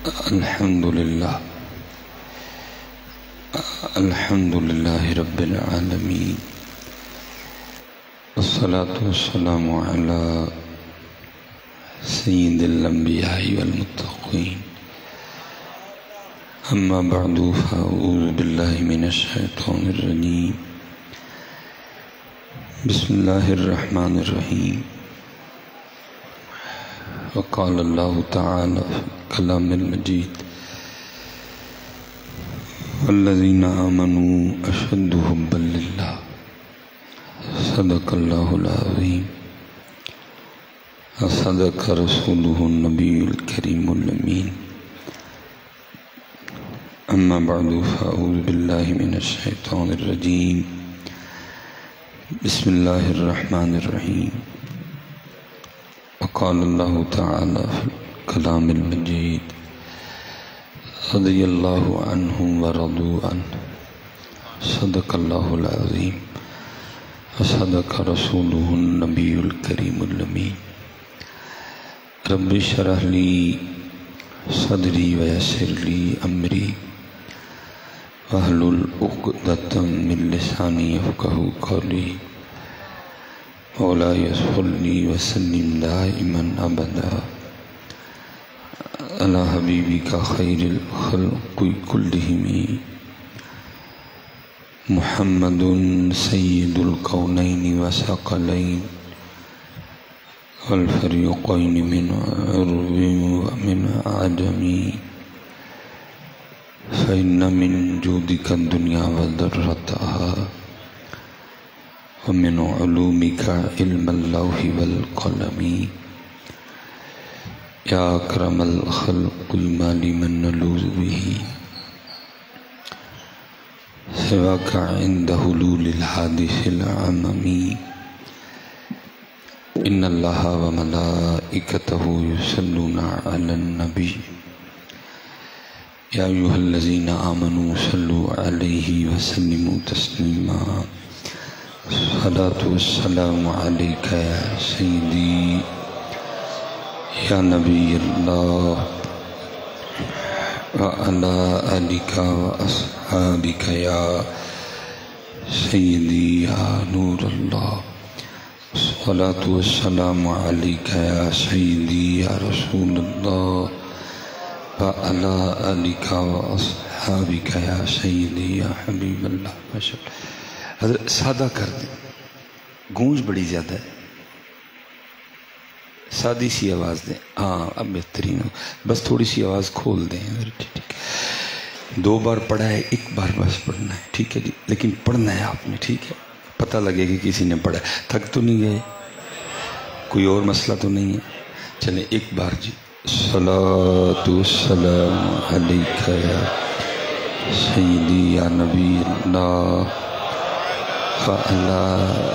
الحمد لله رب العالمين، والصلاة والسلام على سيد الأنبياء والمتقين. أما بعد، فأعوذ بالله من الشيطان الرجيم. بسم الله الرحمن الرحيم. وقال الله تعالى في الكلام المجيد: والذين آمنوا أشد حبا لله. صدق الله العظيم، وصدق رسوله النبي الكريم الأمين. أما بعد، فأعوذ بالله من الشيطان الرجيم. بسم الله الرحمن الرحيم. وقال الله تعالى في الكلام المجيد: رضي الله عنهم ورضوا عنه. صدق الله العظيم، وصدق رسوله النبي الكريم الأمين. رب اشرح لي صدري ويسر لي أمري واحلل عقدة من لساني يفقهوا قولي. مولاي صل وسلم دائما أبدا على حبيبك خير الخلق كلهم محمد سيد الكونين وثقلين والفريقين من عرب ومن عجم. فإن من جودك الدنيا وذرتها، ومن علومك علم اللوح والقلم. يا أكرم الخلق ما لمن نلوذ به سواك عند حلول الحادث العمم. إن الله وملائكته يصلون على النبي يا أيها الذين آمنوا صلوا عليه وسلموا تسليما. الصلاة والسلام عليك يا سيدي يا نبي الله، وعلى آلك وأصحابك يا سيدي يا نور الله. الصلاة والسلام عليك يا سيدي يا رسول الله، وعلى آلك وأصحابك يا سيدي يا حبيب الله. ماشاء اللہ. حضرت سادہ کر دیں، گونج بڑی زیادہ ہے، سادی سی آواز دیں. ہاں اب بہترین ہو، بس تھوڑی سی آواز کھول دیں. ٹھیک، 2 بار پڑھا ہے، 1 بار بس پڑھنا ہے. ٹھیک ہے جی، لیکن پڑھنا ہے آپ نے. ٹھیک ہے، پتہ لگے کہ کسی نے پڑھا ہے. تھک تو نہیں گئے؟ کوئی اور مسئلہ تو نہیں ہے؟ چلیں 1 بار جی. صلاۃ والسلام علیک یا سیدی یا نبی اللہ، وعلی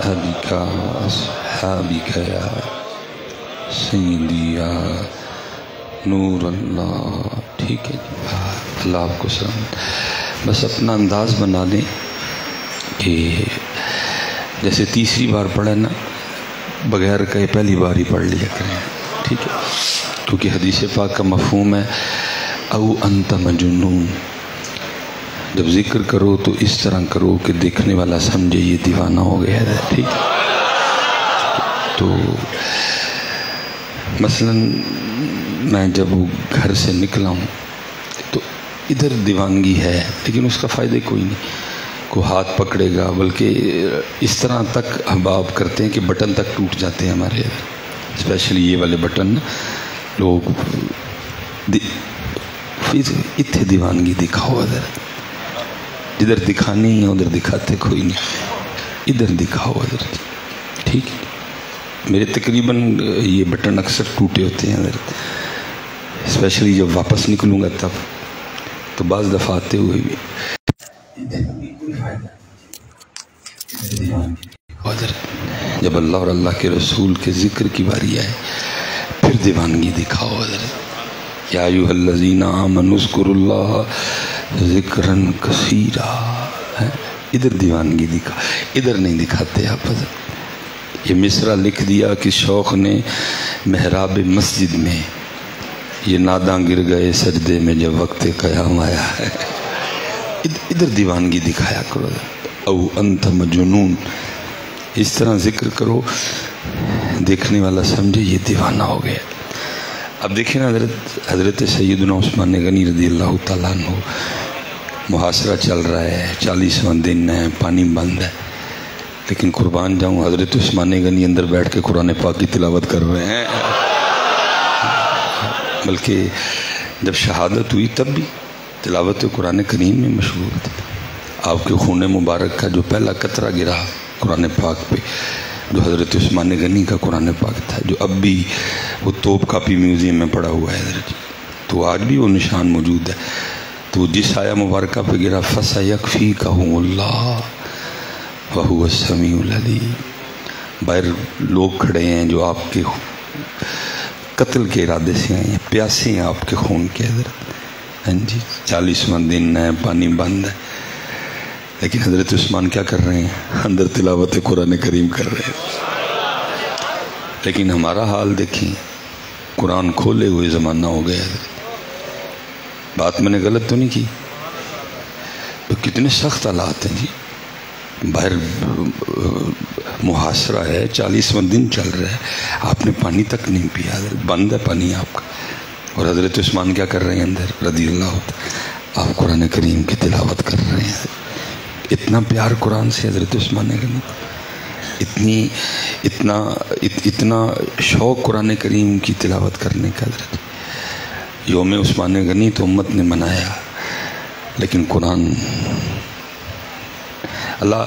آلک واصحابک یا سیدی یا نور اللہ. ٹھیک ہے جی، اللہ آپ کو سلامت. بس اپنا انداز بنا لیں کہ جیسے تیسری بار پڑھے نا، بغیر کہے پہلی بار ہی پڑھ لیا کریں. ٹھیک ہے، کیونکہ حدیث پاک کا مفہوم ہے او انت مجنون. جب ذکر کرو تو اس طرح کرو کہ دیکھنے والا سمجھے یہ دیوانہ ہو گیا ہے. ٹھیک ہے، تو مثلا میں جب گھر سے نکلا ہوں تو ادھر دیوانگی ہے، لیکن اس کا فائدہ کوئی نہیں. کو ہاتھ پکڑے گا، بلکہ اس طرح تک احباب کرتے ہیں کہ بٹن تک ٹوٹ جاتے ہیں ہمارے. اسپیشلی یہ والے بٹن لوگ اتنے دیوانگی دکھاؤ. ادھر جدھر دکھانی ہے ادھر دکھاتے کوئی نہیں، ادھر دکھاؤ ادھر. ٹھیک ہے، میرے تقریباً یہ بٹن اکثر ٹوٹے ہوتے ہیں ادھر، اسپیشلی جب واپس نکلوں گا تب. تو بعض دفعہ آتے ہوئے بھی ادھر جب اللہ اور اللہ کے رسول کے ذکر کی باری آئے پھر دیوانگی دکھاؤ. ادھر یا ایھا الذین آمنوا اذکروا اللہ ذکرا کثیرا. ادھر دیوانگی دکھا، ادھر نہیں دکھاتے آپ. ادھر یہ مصرع لکھ دیا کہ شوق نے محراب مسجد میں یہ ناداں گر گئے سجدے میں جب وقت قیام آیا ہے. ادھر دیوانگی دکھایا کرو. او انت مجنون اس طرح ذکر کرو دیکھنے والا سمجھے یہ دیوانہ ہو گیا. اب دیکھیں نا حضرت سیدنا عثمان غنی رضی اللہ تعالیٰ عنہ محاصرہ چل رہا ہے 40واں دن ہے پانی بند ہے لیکن قربان جاؤں حضرت عثمان غنی اندر بیٹھ کے قرآن پاک کی تلاوت کر رہے ہیں. بلکہ جب شہادت ہوئی تب بھی تلاوت قرآن کریم میں مشغول تھے. آپ کے خون مبارک کا جو پہلا قطرہ گرا قرآن پاک پہ جو حضرت عثمان غنی کا قرآن پاک تھا جو اب بھی وہ توپ کاپی میوزیم میں پڑا ہوا ہے حضرت تو آج بھی وہ نشان موجود ہے. تو جس آیا مبارکہ پہ گرا فَسَيَكْفِيكَهُمُ اللَّهُ وَهُوَ السَّمِيعُ الْعَلِيمُ. باہر لوگ کھڑے ہیں جو آپ کے قتل کے ارادے سے آئے ہیں پیاسے ہیں آپ کے خون کے حضرت. ہاں جی 40واں دن ہے پانی بند ہے لیکن حضرت عثمان کیا کر رہے ہیں اندر تلاوت قرآن کریم کر رہے ہیں. لیکن ہمارا حال دیکھیں قرآن کھولے ہوئے زمانہ ہو گیا حضرت. بات میں نے غلط تو نہیں کی تو کتنے سخت حالات ہیں جی. باہر محاصرہ ہے 40واں دن چل رہا ہے آپ نے پانی تک نہیں پیا حضرت بند ہے پانی آپ کا اور حضرت عثمان کیا کر رہے ہیں اندر رضی اللہ آپ قرآن کریم کی تلاوت کر رہے ہیں. اتنا پیار قرآن سے حضرت عثمان غنی اتنا شوق قرآن کریم کی تلاوت کرنے کا حضرت. یوم عثمان غنی تو امت نے منایا لیکن قرآن اللہ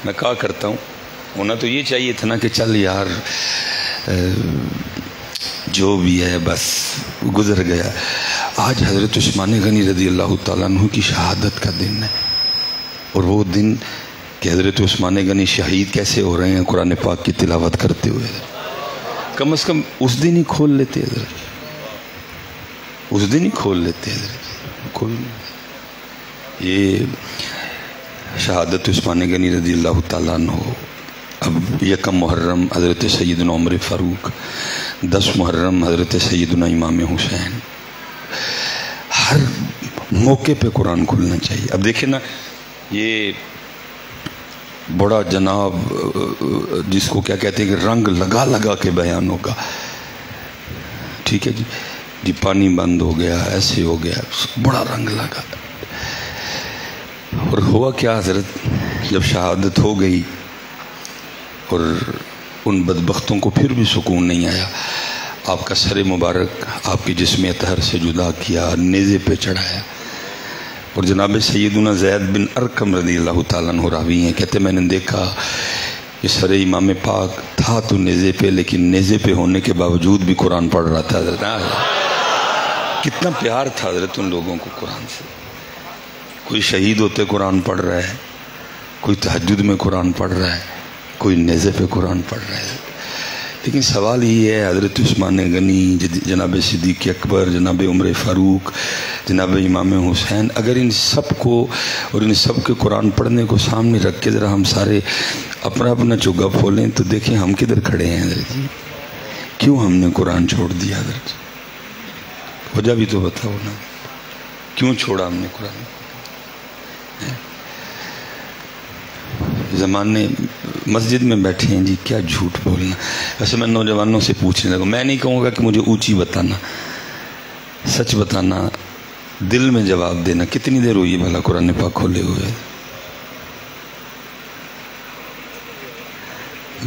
میں کہا کرتا ہوں ہونا تو یہ چاہیے تھا نا کہ چل یار جو بھی ہے بس گزر گیا. آج حضرت عثمان غنی رضی اللہ تعالیٰ عنہ کی شہادت کا دن ہے اور وہ دن کہ حضرت عثمان غنی شہید کیسے ہو رہے ہیں قرآن پاک کی تلاوت کرتے ہوئے. کم از کم اس دن ہی کھول لیتے حضرت اس دن ہی کھول لیتے حضرت. یہ شہادت عثمان غنی رضی اللہ تعالیٰ عنہ. اب 1 محرم حضرت سیدنا عمر فاروق 10 محرم حضرت سیدنا امام حسین. ہر موقع پہ قرآن کھولنا چاہیے. اب دیکھیں نا یہ بڑا جناب جس کو کیا کہتے ہیں کہ رنگ لگا لگا کے بیان ہوگا ٹھیک ہے جی پانی بند ہو گیا ایسے ہو گیا بڑا رنگ لگا. اور ہوا کیا حضرت جب شہادت ہو گئی اور ان بدبختوں کو پھر بھی سکون نہیں آیا آپ کا سر مبارک آپ کے جسم اطہر سے جدا کیا نیزے پہ چڑھایا. اور جناب سیدنا زید بن ارقم رضی اللہ تعالیٰ عنہ راوی ہیں کہتے میں نے دیکھا کہ سر امام پاک تھا تو نیزے پہ لیکن نیزے پہ ہونے کے باوجود بھی قرآن پڑھ رہا تھا حضرت. کتنا پیار تھا حضرت ان لوگوں کو قرآن سے. کوئی شہید ہوتے قرآن پڑھ رہا ہے کوئی تہجد میں قرآن پڑھ رہا ہے کوئی نیزے پہ قرآن پڑھ رہا ہے. لیکن سوال یہ ہے حضرت عثمان غنی جناب صدیق اکبر جناب عمر فاروق جناب امام حسین اگر ان سب کو اور ان سب کے قرآن پڑھنے کو سامنے رکھ کے ذرا ہم سارے اپنا اپنا چوگا پھولیں تو دیکھیں ہم کدھر کھڑے ہیں حضرت جی. کیوں ہم نے قرآن چھوڑ دیا حضرت وجہ بھی تو بتاؤ نا کیوں چھوڑا ہم نے قرآن. زمانے مسجد میں بیٹھے ہیں جی کیا جھوٹ بولنا. ویسے میں نوجوانوں سے پوچھنے لگا میں نہیں کہوں گا کہ مجھے اونچی بتانا سچ بتانا دل میں جواب دینا کتنی دیر ہوئی بھلا قرآن پاک کھولے ہوئے.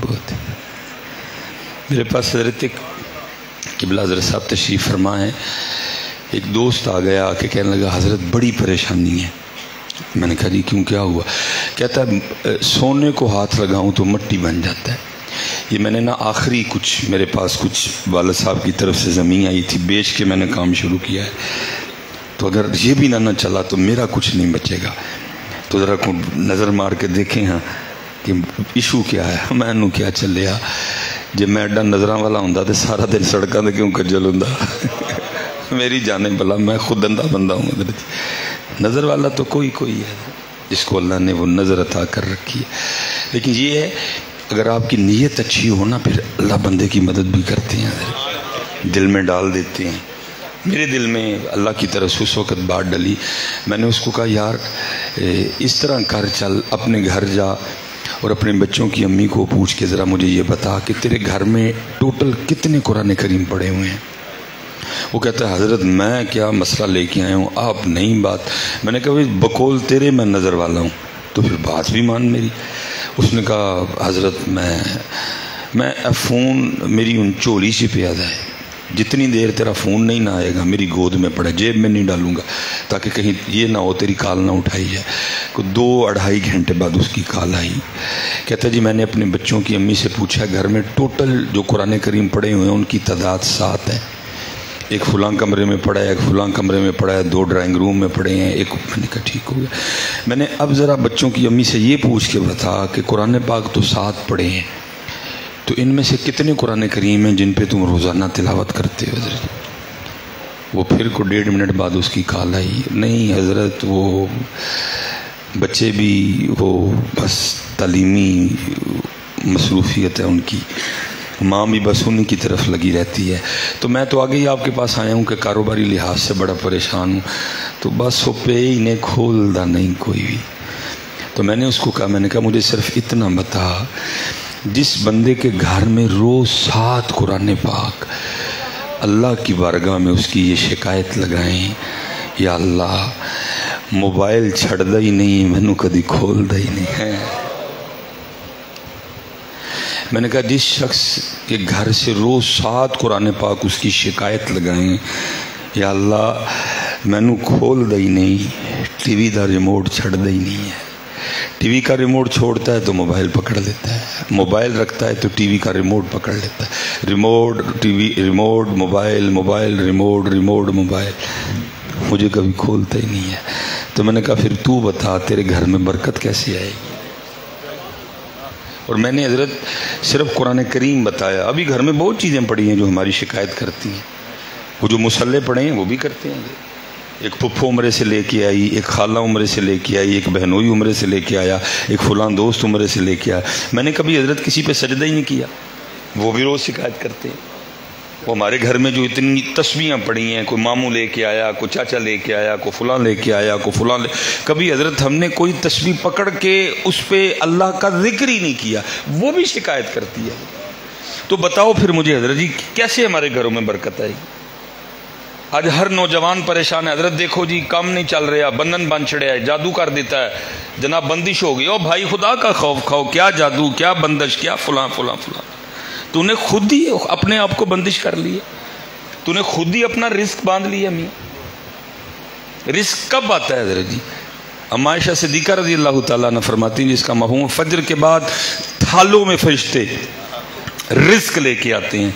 بہت میرے پاس حضرت قبلہ حضرت صاحب تشریف فرما ہے. ایک دوست آ گیا کہ کہنے لگا حضرت بڑی پریشانی ہے. میں نے کہا جی کیوں کیا ہوا. کہتا ہے سونے کو ہاتھ لگاؤں تو مٹی بن جاتا ہے. یہ میں نے نا آخری کچھ میرے پاس کچھ والد صاحب کی طرف سے زمین آئی تھی بیچ کے میں نے کام شروع کیا ہے تو اگر یہ بھی نہ چلا تو میرا کچھ نہیں بچے گا. تو ذرا نظر مار کے دیکھیں ہاں کہ ایشو کیا ہے. میں نو کیا چلیا جی میں ایڈا نظراں والا ہوں تو سارا دن سڑکاں دے کیوں کجل ہوں میری جانے بلا میں خود اندھا بندہ ہوں. حضرت نظر والا تو کوئی ہے جس کو اللہ نے وہ نظر عطا کر رکھی ہے. لیکن یہ ہے اگر آپ کی نیت اچھی ہو نا پھر اللہ بندے کی مدد بھی کرتے ہیں حضرت دل میں ڈال دیتے ہیں. میرے دل میں اللہ کی طرف اس وقت بات ڈلی. میں نے اس کو کہا یار اس طرح کر چل، اپنے گھر جا اور اپنے بچوں کی امی کو پوچھ کے ذرا مجھے یہ بتا کہ تیرے گھر میں ٹوٹل کتنے قرآن کریم پڑھے ہوئے ہیں. وہ کہتا ہے حضرت میں کیا مسئلہ لے کے آیا ہوں، آپ نہیں بات. میں نے کہا بقول تیرے میں نظر والا ہوں تو پھر بات بھی مان میری. اس نے کہا حضرت میں فون میری ان چولی سے پیادہ ہے، جتنی دیر تیرا فون نہیں نہ آئے گا میری گود میں پڑے، جیب میں نہیں ڈالوں گا تاکہ کہیں یہ نہ ہو تیری کال نہ اٹھائی جائے. 2-2.5 گھنٹے بعد اس کی کال آئی. کہتا جی میں نے اپنے بچوں کی امی سے پوچھا گھر میں ٹوٹل جو قرآن کریم پڑھے ہوئے ہیں ان کی تعداد 7 ہے. ایک فلاں کمرے میں پڑھا ہے، ایک فلاں کمرے میں پڑھا ہے، 2 ڈرائنگ روم میں پڑھے ہیں، ایک. میں نے کہا ٹھیک ہو گیا. میں نے اب ذرا بچوں کی امی سے یہ پوچھ کے بتا کہ قرآن پاک تو 7 پڑھے ہیں، تو ان میں سے کتنے قرآن کریم ہیں جن پہ تم روزانہ تلاوت کرتے ہو حضرت؟ وہ پھر کو 1.5 منٹ بعد اس کی کال آئی. نہیں حضرت وہ بچے بھی وہ بس تعلیمی مصروفیت ہے ان کی، ماں بھی بس انہی کی طرف لگی رہتی ہے. تو میں تو آگے ہی آپ کے پاس آیا ہوں کہ کاروباری لحاظ سے بڑا پریشان ہوں، تو بس وہ پہ انہیں کھولدا نہیں کوئی بھی. تو میں نے اس کو کہا، میں نے کہا مجھے صرف اتنا بتا، جس بندے کے گھر میں روز 7 قرآن پاک، اللہ کی بارگاہ میں اس کی یہ شکایت لگائیں یا اللہ موبائل چھڑدا ہی نہیں، مینوں کدی کھولدا ہی نہیں ہے. میں نے کہا جس شخص کے گھر سے روز 7 قرآن پاک اس کی شکایت لگائیں یا اللہ مینوں کھولدا ہی نہیں، ٹی وی دا ریموٹ چھڑدا ہی نہیں ہے. ٹی وی کا ریموٹ چھوڑتا ہے تو موبائل پکڑ لیتا ہے، موبائل رکھتا ہے تو ٹی وی کا ریموٹ پکڑ لیتا ہے، remote T V, remote mobile, mobile remote, remote mobile, مجھے کبھی کھولتا ہی نہیں ہے. تو میں نے کہا پھر تو بتا تیرے گھر میں برکت کیسے آئے گی؟ اور میں نے حضرت صرف قرآن کریم بتایا، ابھی گھر میں بہت چیزیں پڑھی ہیں جو ہماری شکایت کرتی ہیں. وہ جو مصلے پڑھے ہیں وہ بھی کرتے ہیں. ایک پھپھو عمرے سے لے کے آئی، ایک خالہ عمرے سے لے کے آئی، ایک بہنوئی عمرے سے لے کے آیا، ایک فلاں دوست عمرے سے لے کے آیا. میں نے کبھی حضرت کسی پہ سجدہ ہی نہیں کیا، وہ بھی روز شکایت کرتے ہیں. وہ ہمارے گھر میں جو اتنی تسبیحاں پڑھی ہیں، کوئی ماموں لے کے آیا، کوئی چاچا لے کے آیا، کوئی فلاں لے کے آیا، کوئی فلاں کبھی حضرت ہم نے کوئی تسبیح پکڑ کے اس پہ اللہ کا ذکر ہی نہیں کیا، وہ بھی شکایت کرتی ہے. تو بتاؤ پھر مجھے حضرت جی کیسے ہمارے گھروں میں برکت آئے گی؟ آج ہر نوجوان پریشان ہے، حضرت دیکھو جی کام نہیں چل رہا، بندھن بن چڑھیا ہے، جادو کر دیتا ہے جناب، بندش ہو گئی. او بھائی خدا کا خوف کھاؤ، کیا جادو، کیا بندش، کیا فلاں فلاں فلاں. تو نے خود ہی اپنے آپ کو بندش کر لی ہے، تو نے خود ہی اپنا رزق باندھ لیا. میاں رزق کب آتا ہے حضرت جی؟ اما عائشہ صدیقہ رضی اللہ تعالیٰ عنہ فرماتی ہیں جس کا مفہوم فجر کے بعد تھالوں میں فرشتے رزق لے کے آتے ہیں.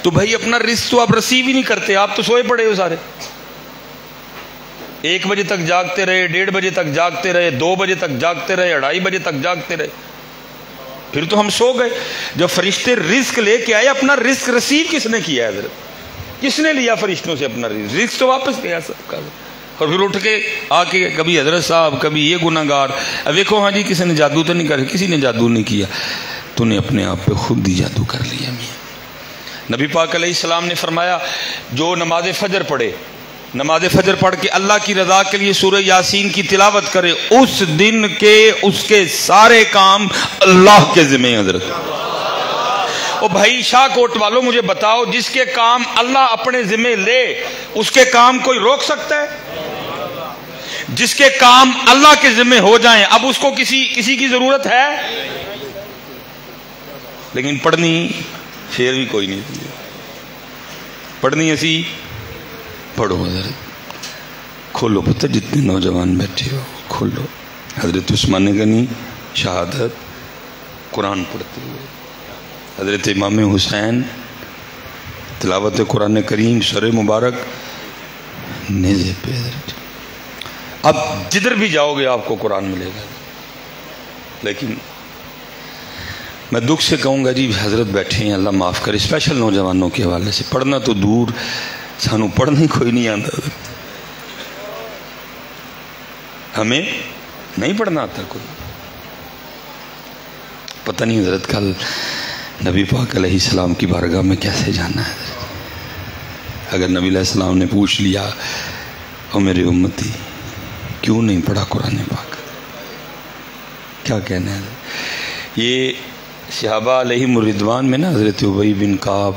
تو بھائی اپنا رزق تو آپ ریسیو ہی نہیں کرتے، آپ تو سوئے پڑے ہو سارے. 1 بجے تک جاگتے رہے، 1:30 بجے تک جاگتے رہے، 2 بجے تک جاگتے رہے، 2:30 بجے تک جاگتے رہے، پھر تو ہم سو گئے. جب فرشتے رزق لے کے آئے، اپنا رزق ریسیو کس نے کیا ہے حضرت؟ کس نے لیا فرشتوں سے اپنا رزق؟ رزق تو واپس گیا سب کا. اور پھر اٹھ کے آ کے کبھی حضرت صاحب، کبھی یہ گناہ گار. اب دیکھو ہاں جی کسی نے جادو تو نہیں کر، کسی نے جادو نہیں کیا، تو نے اپنے آپ پہ خود ہی جادو کر لیا. میاں نبی پاک علیہ السلام نے فرمایا جو نماز فجر پڑھے، نماز فجر پڑھ کے اللہ کی رضا کے لیے سورہ یاسین کی تلاوت کرے، اس دن کے اس کے سارے کام اللہ کے ذمہ. حضرت او بھائی شاہ کوٹ والوں مجھے بتاؤ، جس کے کام اللہ اپنے ذمہ لے اس کے کام کوئی روک سکتا ہے؟ جس کے کام اللہ کے ذمہ ہو جائیں اب اس کو کسی کی ضرورت ہے؟ لیکن پڑھنی پھر بھی کوئی نہیں. پڑھنی ایسی پڑھو. حضرت کھولو پتہ جتنے نوجوان بیٹھے ہو کھولو. حضرت عثمان غنی شہادت قرآن پڑھتے ہوئے، حضرت امام حسین تلاوت قرآن کریم سر مبارک نیزے پہ. حضرت اب جدھر بھی جاؤ گے آپ کو قرآن ملے گا. لیکن میں دکھ سے کہوں گا جی حضرت بیٹھے ہیں، اللہ معاف کرے، اسپیشل نوجوانوں کے حوالے سے، پڑھنا تو دور، سانو پڑھنا ہی کوئی نہیں آتا. ہمیں نہیں پڑھنا آتا کوئی. پتہ نہیں حضرت کل نبی پاک علیہ السلام کی بارگاہ میں کیسے جانا ہے. اگر نبی علیہ السلام نے پوچھ لیا اور میرے امتی کیوں نہیں پڑھا قرآن پاک، کیا کہنا ہے؟ یہ صحابہ علیہم الرضوان میں نا حضرت ابی بن کعب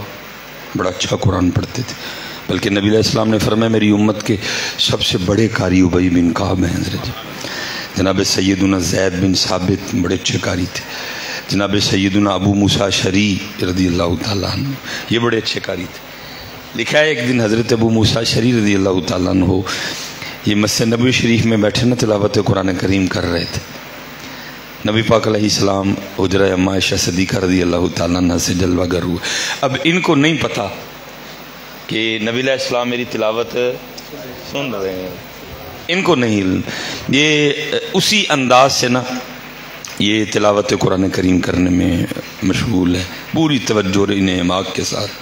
بڑا اچھا قرآن پڑھتے تھے، بلکہ نبی علیہ السلام نے فرمایا میری امت کے سب سے بڑے قاری ابی بن کعب ہیں حضرت جناب سیدنا زید بن ثابت بڑے اچھے قاری تھے، جناب سیدنا ابو موسیٰ اشعری رضی اللہ تعالیٰ عنہ یہ بڑے اچھے قاری تھے۔ لکھا ہے ایک دن حضرت ابو موسیٰ اشعری رضی اللہ تعالیٰ عنہ یہ مسجد نبوی شریف میں بیٹھے نا تلاوت قرآن کریم کر رہے تھے، نبی پاک علیہ السلام حجرہ اما عائشہ صدیقہ رضی اللہ تعالیٰ عنہ سے جلوہ گر ہوئے۔ اب ان کو نہیں پتا کہ نبی علیہ السلام میری تلاوت سن رہے ہیں، ان کو نہیں، یہ اسی انداز سے نا یہ تلاوت قرآن کریم کرنے میں مشغول ہے، پوری توجہ اور انہماک کے ساتھ۔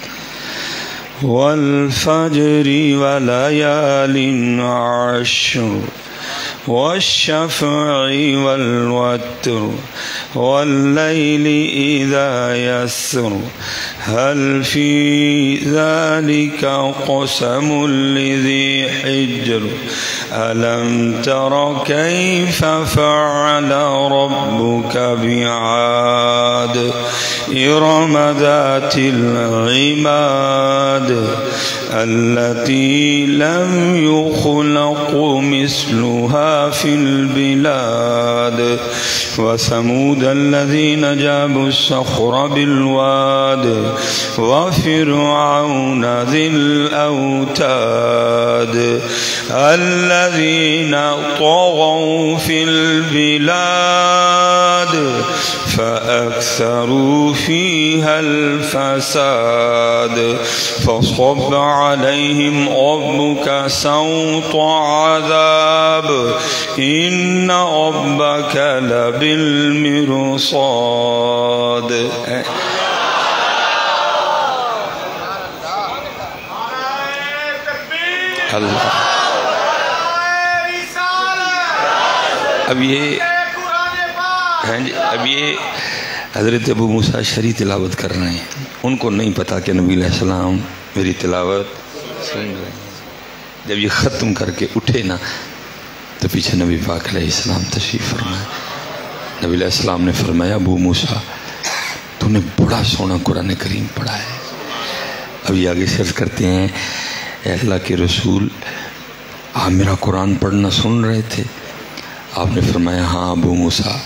والفجر وليال عشر والشفع والوتر والليل إذا يسر هل في ذلك قسم لذي حجر ألم تر كيف فعل ربك بعاد إرم ذات العماد التي لم يخلق مثلها في البلاد وثمود الذين جابوا الصخر بالواد وفرعون ذي الأوتاد الذين طغوا في البلاد فأكثروا فيها الفساد فصب عليهم ربك سوط عذاب إن ربك لبالمرصاد۔ اللہ اب یہ حضرت ابو موسیٰ اشعری تلاوت کر رہے ہیں، ان کو نہیں پتا کہ نبی علیہ السلام میری تلاوت سن رہے ہیں۔ جب یہ ختم کر کے اٹھے نا تو پیچھے نبی پاک علیہ السلام تشریف فرمائے۔ نبی علیہ السلام نے فرمایا ابو موسیٰ تو نے بڑا سونا قرآن کریم پڑھا ہے۔ اب یہ آگے صرف کرتے ہیں اے اللہ کے رسول آپ میرا قرآن پڑھنا سن رہے تھے؟ آپ نے فرمایا ہاں ابو موسیٰ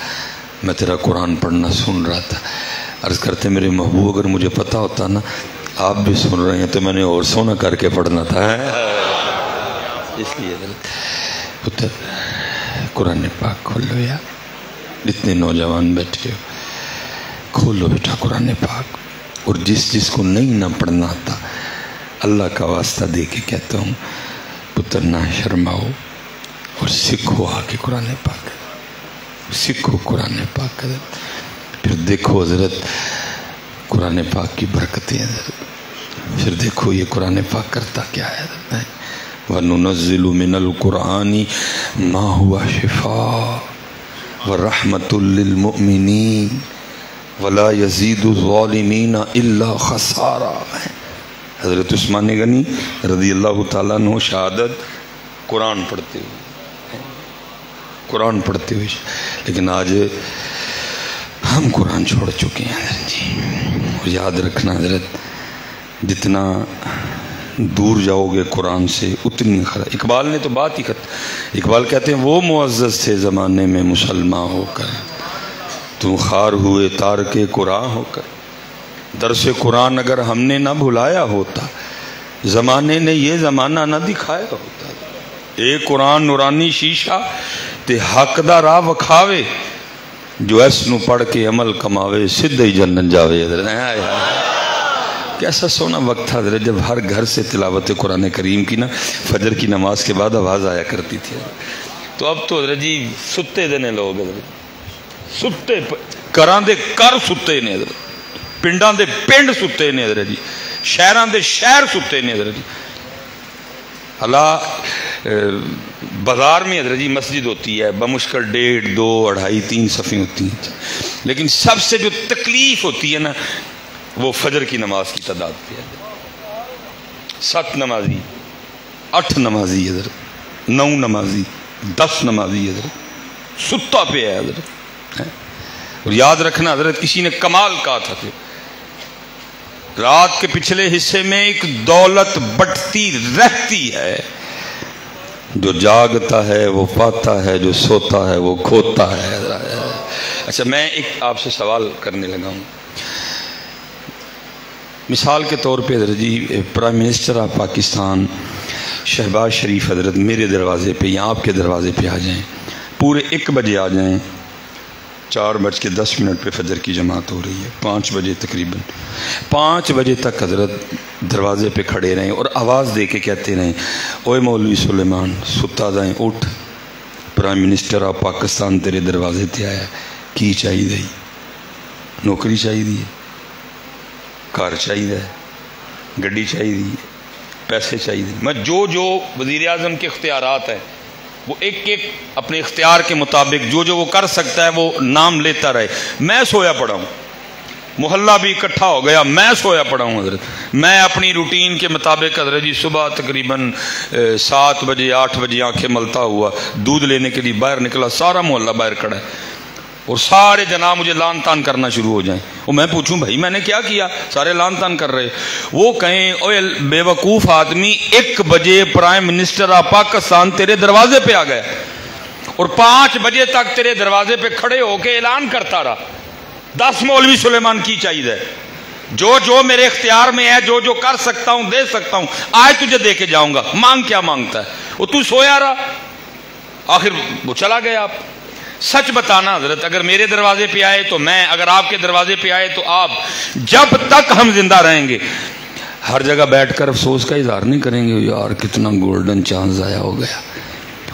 میں تیرا قرآن پڑھنا سن رہا تھا۔ عرض کرتے میرے محبوب اگر مجھے پتا ہوتا نا آپ بھی سن رہے ہیں تو میں نے اور سونا کر کے پڑھنا تھا۔ اس لیے پتر قرآن پاک کھولو، یا اتنے نوجوان بیٹھے ہو کھولو بیٹا قرآن پاک، اور جس کو نہیں نہ پڑھنا آتا اللہ کا واسطہ دے کے کہتا ہوں پتر نہ شرماؤ اور سیکھو آ کے قرآن پاک، سیکھو قرآن پاک۔ پھر دیکھو حضرت قرآن پاک کی برکتیں حضرت، پھر دیکھو یہ قرآن پاک کرتا کیا ہے حضرت۔ وَنُنَزِّلُ مِنَ الْقُرْآنِ مَا هُوَ شِفَاءٌ وَرَحْمَةٌ لِّلْمُؤْمِنِينَ وَلَا يَزِيدُ الظَّالِمِينَ إِلَّا خَسَارًا۔ حضرت عثمان غنی رضی اللہ تعالیٰ عنہ شہادت قرآن پڑھتے ہوئے، قرآن پڑھتے ہوئے، لیکن آج ہم قرآن چھوڑ چکے ہیں حضرت جی۔ اور یاد رکھنا حضرت جتنا دور جاؤ گے قرآن سے اتنی خراب۔ اقبال نے تو بات ہی اقبال کہتے ہیں وہ معزز تھے زمانے میں مسلمان ہو کر، تم خار ہوئے تارک قرآن ہو کر۔ درس قرآن اگر ہم نے نہ بھلایا ہوتا، زمانے نے یہ زمانہ نہ دکھایا ہوتا۔ اے قرآن نورانی شیشہ تے حق دا راہ وکھاوے، جو اس نو پڑھ کے عمل کماوے سدھے ہی جنت جاوے۔ کیسا سونا وقت تھا حضرت جب ہر گھر سے تلاوت قرآن کریم کی نا فجر کی نماز کے بعد آواز آیا کرتی تھی۔ تو اب تو حضرت جی ستے دینے لوگ حضرت، ستے کراں دے کر ستے نے حضرت، پنڈاں دے پنڈ ستے نے حضرت جی، شہراں دے شہر ستے نے حضرت جی۔ اللہ بازار میں حضرت جی مسجد ہوتی ہے بمشکل 1.5 2 2.5 3 صفیں ہوتی ہیں، لیکن سب سے جو تکلیف ہوتی ہے نا وہ فجر کی نماز کی تعداد پہ ہے۔ 7 نمازی 8 نمازی حضرت 9 نمازی 10 نمازی حضرت ستا پہ ہے حضرت. اور یاد رکھنا حضرت کسی نے کمال کہا تھا کہ رات کے پچھلے حصے میں ایک دولت بٹتی رہتی ہے، جو جاگتا ہے وہ پاتا ہے، جو سوتا ہے وہ کھوتا ہے. اچھا میں ایک آپ سے سوال کرنے لگا ہوں. مثال کے طور پہ حضرت جی prime minister of Pakistan Shahbaz Sharif حضرت میرے دروازے پہ یا آپ کے دروازے پہ آ جائیں، پورے 1 بجے آ جائیں، 4:10 پہ فجر کی جماعت ہو رہی ہے، 5 بجے تقریباً 5 بجے تک حضرت دروازے پہ کھڑے رہیں اور آواز دے کے کہتے رہیں اوے مولوی سلیمان ستا دائیں اٹھ، پرائم منسٹر آف پاکستان تیرے دروازے تے آیا. کی چاہیے دی؟ نوکری چاہیے دی، کار چاہیے، گڈی چاہیے، پیسے چاہیے. میں جو وزیر اعظم کے اختیارات ہیں وہ ایک ایک اپنے اختیار کے مطابق جو وہ کر سکتا ہے وہ نام لیتا رہے. میں سویا پڑا ہوں، محلہ بھی اکٹھا ہو گیا، میں سویا پڑا ہوں حضرت. میں اپنی روٹین کے مطابق حضرت جی صبح تقریباً 7 بجے 8 بجے آنکھیں ملتا ہوا دودھ لینے کے لیے باہر نکلا، سارا محلہ باہر کھڑا ہے اور سارے جناب مجھے لان تان کرنا شروع ہو جائیں. اور میں پوچھوں بھائی میں نے کیا کیا؟ سارے لان تان کر رہے. وہ کہیں اوے بے وقوف آدمی 1 بجے پرائم منسٹر آف پاکستان تیرے دروازے پہ آ گیا اور 5 بجے تک تیرے دروازے پہ کھڑے ہو کے اعلان کرتا رہا 10 مولوی سلیمان کی چاہیے، جو میرے اختیار میں ہے، جو کر سکتا ہوں دے سکتا ہوں، آج تجھے دے کے جاؤں گا. مانگ کیا مانگتا ہے؟ وہ تو سویا رہا، آخر وہ چلا گیا. آپ سچ بتانا حضرت اگر میرے دروازے پہ آئے تو میں، اگر آپ کے دروازے پہ آئے تو آپ، جب تک ہم زندہ رہیں گے ہر جگہ بیٹھ کر افسوس کا اظہار نہیں کریں گے یار کتنا گولڈن چانس ضائع ہو گیا،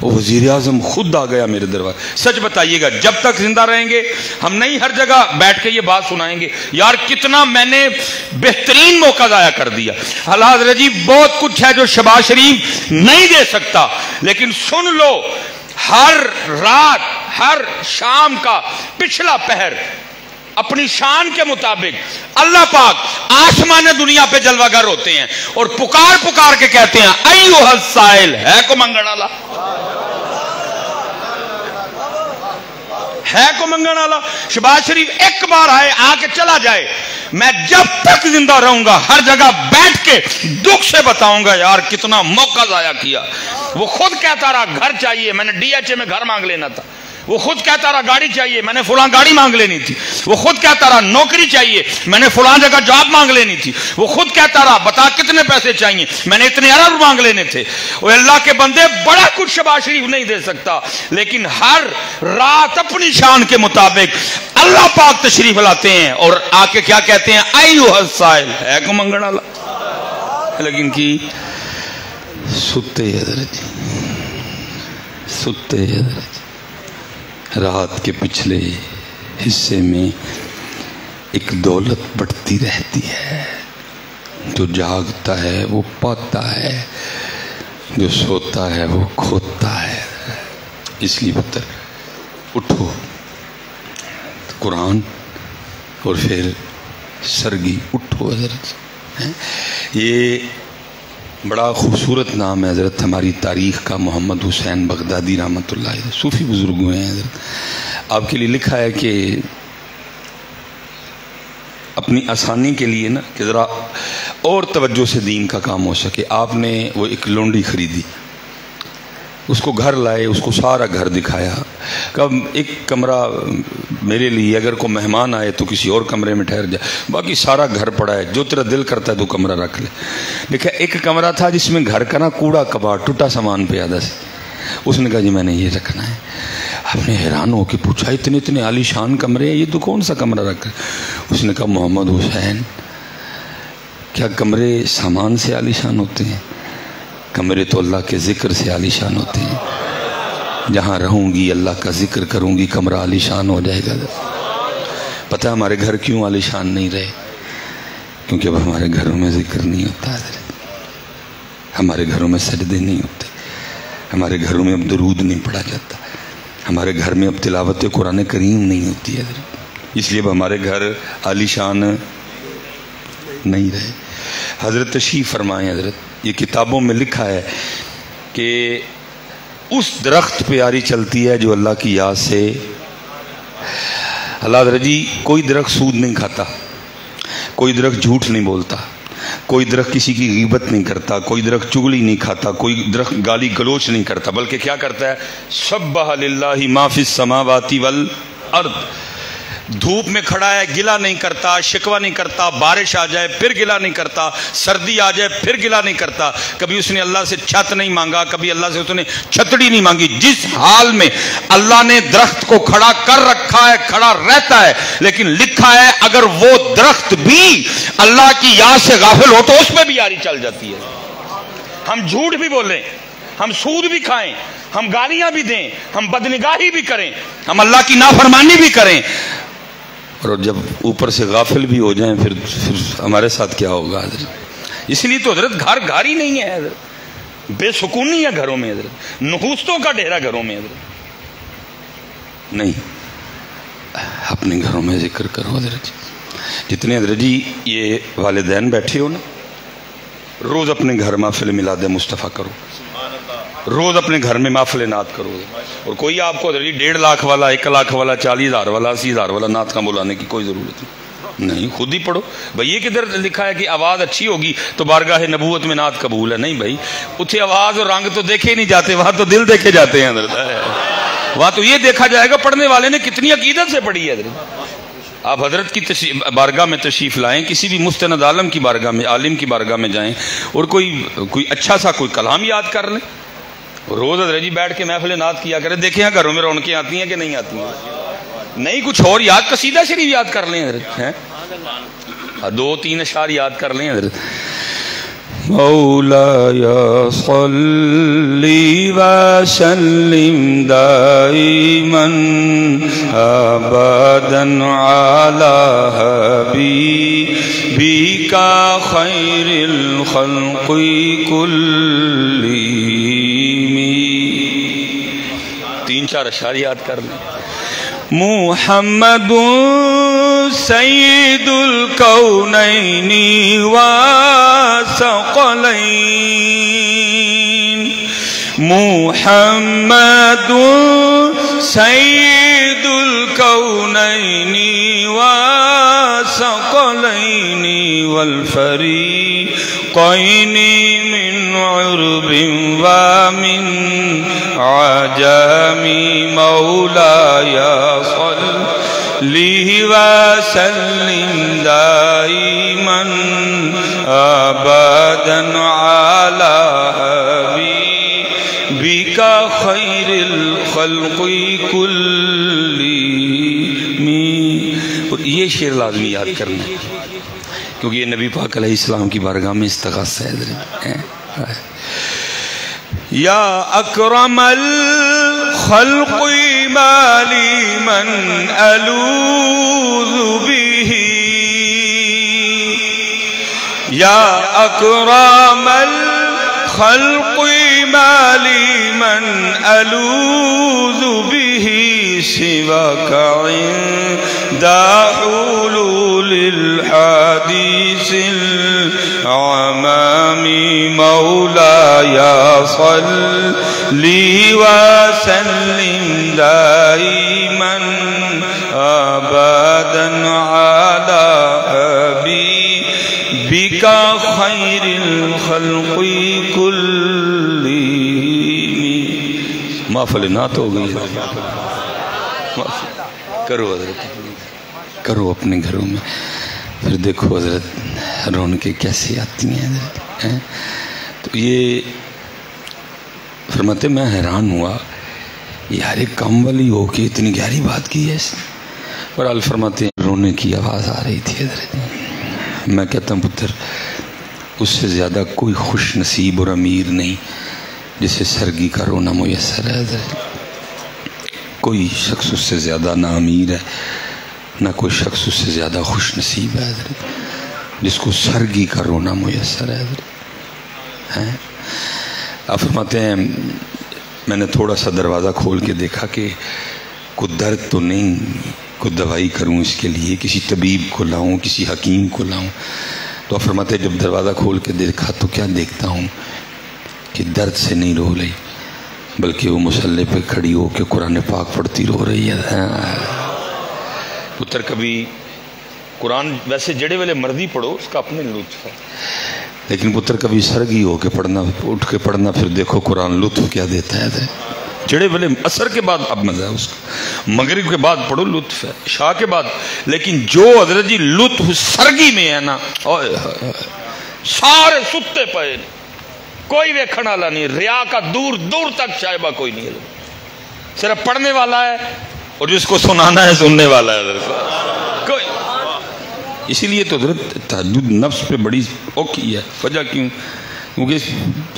وہ وزیر اعظم خود آ گیا میرے دروازے. سچ بتائیے گا جب تک زندہ رہیں گے ہم نہیں ہر جگہ بیٹھ کے یہ بات سنائیں گے یار کتنا میں نے بہترین موقع ضائع کر دیا. حضرت جی بہت کچھ ہے جو شہباز شریف نہیں دے سکتا، لیکن سن لو ہر رات ہر شام کا پچھلا پہر اپنی شان کے مطابق اللہ پاک آسمان دنیا پہ جلوہ گر ہوتے ہیں اور پکار کے کہتے ہیں ایوہ السائل، ہے کو منگن والا، ہے کو منگن والا. شہباز شریف 1 بار آئے آ کے چلا جائے، میں جب تک زندہ رہوں گا ہر جگہ بیٹھ کے دکھ سے بتاؤں گا یار کتنا موقع ضائع کیا. وہ خود کہتا رہا گھر چاہیے، میں نے DHA میں گھر مانگ لینا تھا. وہ خود کہتا رہا گاڑی چاہیے، میں نے فلاں گاڑی مانگ لینی تھی. وہ خود کہتا رہا نوکری چاہیے، میں نے فلاں جگہ جاب مانگ لینی تھی. وہ خود کہتا رہا بتا کتنے پیسے چاہیے، میں نے اتنے ارب مانگ لینے تھے. وہ اللہ کے بندے بڑا کچھ شہباز شریف نہیں دے سکتا، لیکن ہر رات اپنی شان کے مطابق اللہ پاک تشریف لاتے ہیں اور آ کے کیا کہتے ہیں ایوہ السائل، ہے کو منگن والا. لیکن کی ستے حضرت ستے حضرت رات کے پچھلے حصے میں ایک دولت بڑھتی رہتی ہے، جو جاگتا ہے وہ پاتا ہے، جو سوتا ہے وہ کھوتا ہے. اس لیے پتر اٹھو قرآن اور پھر سرگی اٹھو حضرت. یہ بڑا خوبصورت نام ہے حضرت ہماری تاریخ کا، محمد حسین بغدادی رحمۃ اللہ علیہ، صوفی بزرگ ہوئے ہیں حضرت. آپ کے لیے لکھا ہے کہ اپنی آسانی کے لیے نا کہ ذرا اور توجہ سے دین کا کام ہو سکے، آپ نے وہ ایک لونڈی خریدی، اس کو گھر لائے، اس کو سارا گھر دکھایا، کب ایک کمرہ میرے لیے، اگر کوئی مہمان آئے تو کسی اور کمرے میں ٹھہر جائے، باقی سارا گھر پڑا ہے، جو تیرا دل کرتا ہے تو کمرہ رکھ لے. دیکھا ایک کمرہ تھا جس میں گھر کا نا کوڑا کباڑ ٹوٹا سامان پہ آدھا سے، اس نے کہا جی میں نے یہ رکھنا ہے. آپ نے حیران ہو کے پوچھا اتنے عالی شان کمرے ہیں، یہ تو کون سا کمرہ رکھ رہے؟ اس نے کہا محمد حسین کیا کمرے سامان سے عالی شان ہوتے ہیں؟ کمرے تو اللہ کے ذکر سے عالی شان ہوتے ہیں. جہاں رہوں گی اللہ کا ذکر کروں گی کمرہ عالی شان ہو جائے گا. پتہ ہمارے گھر کیوں عالی شان نہیں رہے؟ کیونکہ اب ہمارے گھروں میں ذکر نہیں ہوتا، ہمارے گھروں میں سجدے نہیں ہوتے، ہمارے گھروں میں اب درود نہیں پڑھا جاتا، ہمارے گھر میں اب تلاوت قرآن کریم نہیں ہوتی ہے. اس لیے اب ہمارے گھر عالی شان نہیں رہے. حضرت تشریف فرمائیں حضرت یہ کتابوں میں لکھا ہے کہ اس درخت پہ یاری چلتی ہے جو اللہ کی یاد سے اللہ حضرت جی کوئی درخت سود نہیں کھاتا، کوئی درخت جھوٹ نہیں بولتا، کوئی درخت کسی کی غیبت نہیں کرتا، کوئی درخت چغلی نہیں کھاتا، کوئی درخت گالی گلوچ نہیں کرتا، بلکہ کیا کرتا ہے؟ سبح للہ ما فی السماوات والارض، دھوپ میں کھڑا ہے گلا نہیں کرتا، شکوہ نہیں کرتا، بارش آ جائے پھر گلا نہیں کرتا، سردی آ جائے پھر گلا نہیں کرتا، کبھی اس نے اللہ سے چھت نہیں مانگا، کبھی اللہ سے اس نے چھتڑی نہیں مانگی۔ جس حال میں اللہ نے درخت کو کھڑا کر رکھا ہے کھڑا رہتا ہے، لیکن لکھا ہے اگر وہ درخت بھی اللہ کی یاد سے غافل ہو تو اس میں بھی یاری چل جاتی ہے۔ ہم جھوٹ بھی بولیں، ہم سود بھی کھائیں، ہم گالیاں بھی دیں، ہم بدنگاہی بھی کریں، ہم اللہ کی نافرمانی بھی کریں، اور جب اوپر سے غافل بھی ہو جائیں پھر ہمارے ساتھ کیا ہوگا حضرت؟ اس لیے تو حضرت گھر ہی نہیں ہے حضرت، بے سکونی ہے گھروں میں حضرت، نحوستوں کا ڈیرا گھروں میں حضرت۔ نہیں، اپنے گھروں میں ذکر کرو حضرت جی۔ جتنے حضرت جی یہ والدین بیٹھے ہو نا، روز اپنے گھر محفل میلاد مصطفیٰ کرو، روز اپنے گھر میں محفل نعت کرو، اور کوئی آپ کو 1.5 لاکھ والا 1 لاکھ والا 40,000 والا 80,000 والا نعت کا بلانے کی کوئی ضرورت نہیں، خود ہی پڑھو بھائی۔ یہ کدھر لکھا ہے کہ آواز اچھی ہوگی تو بارگاہ نبوت میں نعت قبول ہے؟ نہیں بھائی، اتھے آواز اور رنگ تو دیکھے ہی نہیں جاتے، وہاں تو دل دیکھے جاتے ہیں حضرت، وہاں تو یہ دیکھا جائے گا پڑھنے والے نے کتنی عقیدت سے پڑھی ہے حضرت۔ آپ حضرت کی بارگاہ میں تشریف لائیں، کسی بھی مستند عالم کی بارگاہ میں، عالم کی بارگاہ میں جائیں، اور کوئی اچھا سا کوئی کلام یاد کر لیں، روز حضرت جی بیٹھ کے محفل نعت کیا کریں، دیکھیں گھروں میں رونقیں آتی ہیں کہ نہیں آتی ہیں؟ نہیں کچھ اور یاد، قصیدہ شریف یاد کر لیں حضرت، 2-3 اشعار یاد کر لیں حضرت۔ مولاي صل وسلم دائما ابدا على حبيبك خير الخلق كلهم۔ 3-4 اشعار یاد کر لیں۔ محمد سید الکونین والثقلین، محمد سید الکونین والثقلین والفریقین من عرب ومن عجم، مولاي صل وسلم دائما ابدا على حبيبك خير الخلق كلهم۔ یہ شعر لازمی یاد کرنا ہے کیونکہ یہ نبی پاک علیہ السلام کی بارگاہ میں استغاثہ ہے۔ یا اکرم الخلق ما لی من الوذ به، یا اکرم الخلق ما لی من الوذ به سواک عند حلول الحدیث العمام، مولاي صل وسلم دائما ابدا على حبيبك خير الخلق كلهم۔ محفل نعت ہو گئی، کرو حضرت، کرو اپنے گھروں میں، پھر دیکھو حضرت رونقیں کیسے آتی ہیں حضرت۔ تو یہ فرماتے میں حیران ہوا یار ایک کام والی ہو کے اتنی گہری بات کی ہے اس نے، پر فرماتے ہیں رونے کی آواز آ رہی تھی حضرت۔ میں کہتا ہوں پتر اس سے زیادہ کوئی خوش نصیب اور امیر نہیں جسے سرگی کا رونا میسر ہے حضرت۔ کوئی شخص اس سے زیادہ نہ امیر ہے نہ کوئی شخص اس سے زیادہ خوش نصیب ہے حضرت جس کو سرگی کا رونا میسر ہے حضرت۔ آپ فرماتے ہیں میں نے تھوڑا سا دروازہ کھول کے دیکھا کہ کوئی درد تو نہیں، کوئی دوائی کروں اس کے لیے، کسی طبیب کو لاؤں، کسی حکیم کو لاؤں، تو تو فرماتے جب دروازہ کھول کے دیکھا تو کیا دیکھتا ہوں کہ درد سے نہیں رو رہی بلکہ وہ مصلی پہ کھڑی ہو کے قرآن پاک پڑھتی رو رہی ہے۔ پتر کبھی قرآن ویسے جڑے ویلے مرضی پڑھو اس کا اپنے لطف ہے، لیکن پتر کبھی سرگی ہو کے پڑھنا، اٹھ کے پڑھنا، پھر دیکھو قرآن لطف کیا دیتا ہے۔ جڑے ویلے اثر کے بعد اب مزہ ہے اس کا، مغرب کے بعد پڑھو لطف ہے، عشاء کے بعد، لیکن جو حضرت جی لطف سرگی میں ہے نا، سارے ستے پئے، کوئی ویکھن والا نہیں، ریا کا دور دور تک شائبہ کوئی نہیں ہے، صرف پڑھنے والا ہے اور جس کو سنانا ہے سننے والا ہے حضرت کوئی۔ اسی لیے تو حضرت تہجد نفس پہ بڑی اوکھی ہے، وجہ کیوں؟ کیونکہ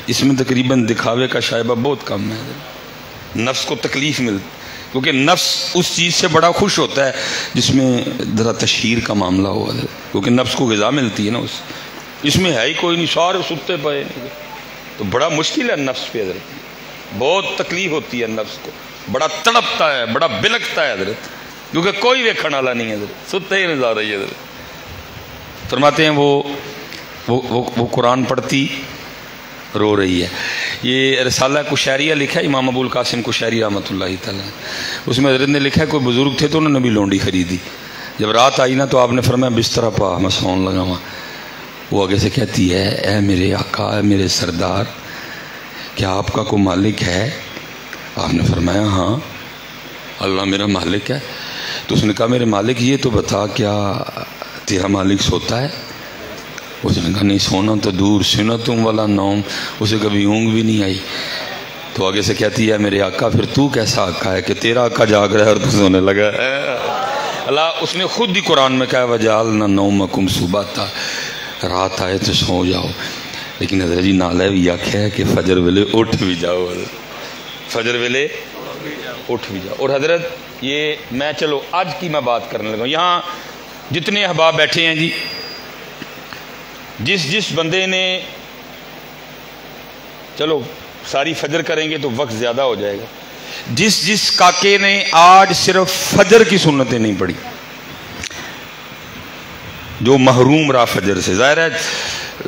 اس میں تقریباً دکھاوے کا شائبہ بہت کم ہے، نفس کو تکلیف ملتی، کیونکہ نفس اس چیز سے بڑا خوش ہوتا ہے جس میں ذرا تشہیر کا معاملہ ہوا ہے، کیونکہ نفس کو غذا ملتی ہے نا، اس میں ہے ہی کوئی نہیں، سارے ستے پئے، تو بڑا مشکل ہے نفس پہ حضرت، بہت تکلیف ہوتی ہے نفس کو، بڑا تڑپتا ہے، بڑا بلکتا ہے حضرت، کیونکہ کوئی ویکھن والا نہیں ہے حضرت، ستے ہی نظر رہی ہے حضرت۔ فرماتے ہیں وہ قرآن پڑھتی رو رہی ہے۔ یہ رسالہ کشیریہ لکھا ہے امام ابو القاسم کشیری رحمۃ اللہ تعالیٰ، اس میں حضرت نے لکھا ہے کوئی بزرگ تھے تو انہوں نے بھی لونڈی خریدی، جب رات آئی نا تو آپ نے فرمایا بستر پا میں سون لگا ہوا، وہ آگے سے کہتی ہے اے میرے آقا، اے میرے سردار، کیا آپ کا کوئی مالک ہے؟ آپ نے فرمایا ہاں اللہ میرا مالک ہے۔ تو اس نے کہا میرے مالک یہ تو بتا کیا تیرا مالک سوتا ہے؟ اس نے کہا نہیں سونا تو دور، سنتم ولا نوم، اسے کبھی اونگ بھی نہیں آئی۔ تو آگے سے کہتی ہے میرے آقا پھر تو کیسا آقا ہے کہ تیرا آقا جاگ رہا ہے اور تو سونے لگا ہے؟ اللہ اس نے خود ہی قرآن میں کہا وَجَعَلْنَا نَوْمَكُمْ سُبَاتًا، رات آئے تو سو جاؤ، لیکن حضرت جی نالے بھی آکھا ہے کہ فجر ویلے اٹھ بھی جاؤ، فجر ویلے اٹھ بھی جاؤ۔ اور حضرت یہ میں چلو آج کی میں بات کرنے لگا، یہاں جتنے احباب بیٹھے ہیں جی، جس بندے نے چلو ساری فجر کریں گے تو وقت زیادہ ہو جائے گا، جس کاکے نے آج صرف فجر کی سنتیں نہیں پڑھی، جو محروم رہا فجر سے، ظاہر ہے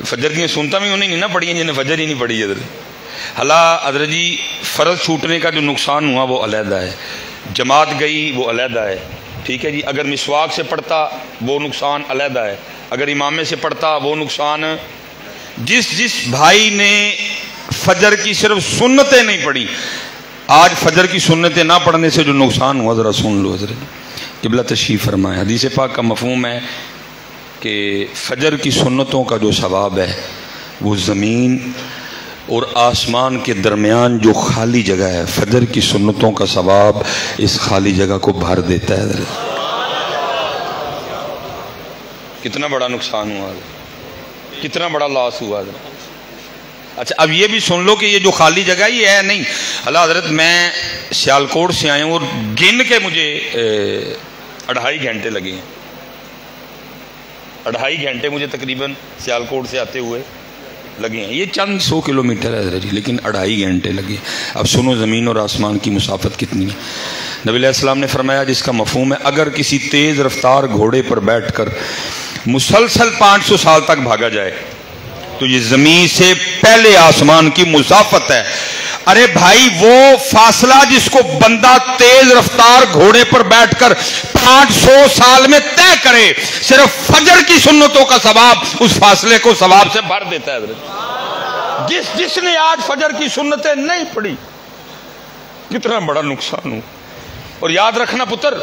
فجر کی سنتیں بھی انہیں نہیں نہ پڑھی ہیں جنہیں فجر ہی نہیں پڑھی حضرت۔ حضرت جی فرض چھوٹنے کا جو نقصان ہوا وہ علیحدہ ہے، جماعت گئی وہ علیحدہ ہے، ٹھیک ہے جی، اگر مسواک سے پڑھتا وہ نقصان علیحدہ ہے، اگر امامے سے پڑھتا وہ نقصان۔ جس بھائی نے فجر کی صرف سنتیں نہیں پڑھی، آج فجر کی سنتیں نہ پڑھنے سے جو نقصان ہوا ذرا سن لو حضرت۔ قبلہ تشریف فرمائے، حدیث پاک کا مفہوم ہے کہ فجر کی سنتوں کا جو ثواب ہے وہ زمین اور آسمان کے درمیان جو خالی جگہ ہے، فجر کی سنتوں کا ثواب اس خالی جگہ کو بھر دیتا ہے حضرت۔ کتنا بڑا نقصان ہوا حضرت، کتنا بڑا لاس ہوا حضرت۔ اچھا اب یہ بھی سن لو کہ یہ جو خالی جگہ یہ ہے نہیں، اللہ حضرت میں سیالکوٹ سے آیا ہوں اور گن کے مجھے 2.5 گھنٹے لگے ہیں، 2.5 گھنٹے مجھے تقریباً سیالکوٹ سے آتے ہوئے لگے ہیں، یہ چند 100 کلومیٹر ہے حضرت جی، لیکن 2.5 گھنٹے لگے۔ اب سنو زمین اور آسمان کی مسافت کتنی ہے۔ نبی علیہ السلام نے فرمایا جس کا مفہوم ہے اگر کسی تیز رفتار گھوڑے پر بیٹھ کر مسلسل 500 سال تک بھاگا جائے تو یہ زمین سے پہلے آسمان کی مسافت ہے۔ ارے بھائی وہ فاصلہ جس کو بندہ تیز رفتار گھوڑے پر بیٹھ کر 500 سال میں طے کرے، صرف فجر کی سنتوں کا ثواب اس فاصلے کو ثواب سے بھر دیتا ہے حضرت۔ جس نے آج فجر کی سنتیں نہیں پڑھی کتنا بڑا نقصان ہو۔ اور یاد رکھنا پتر،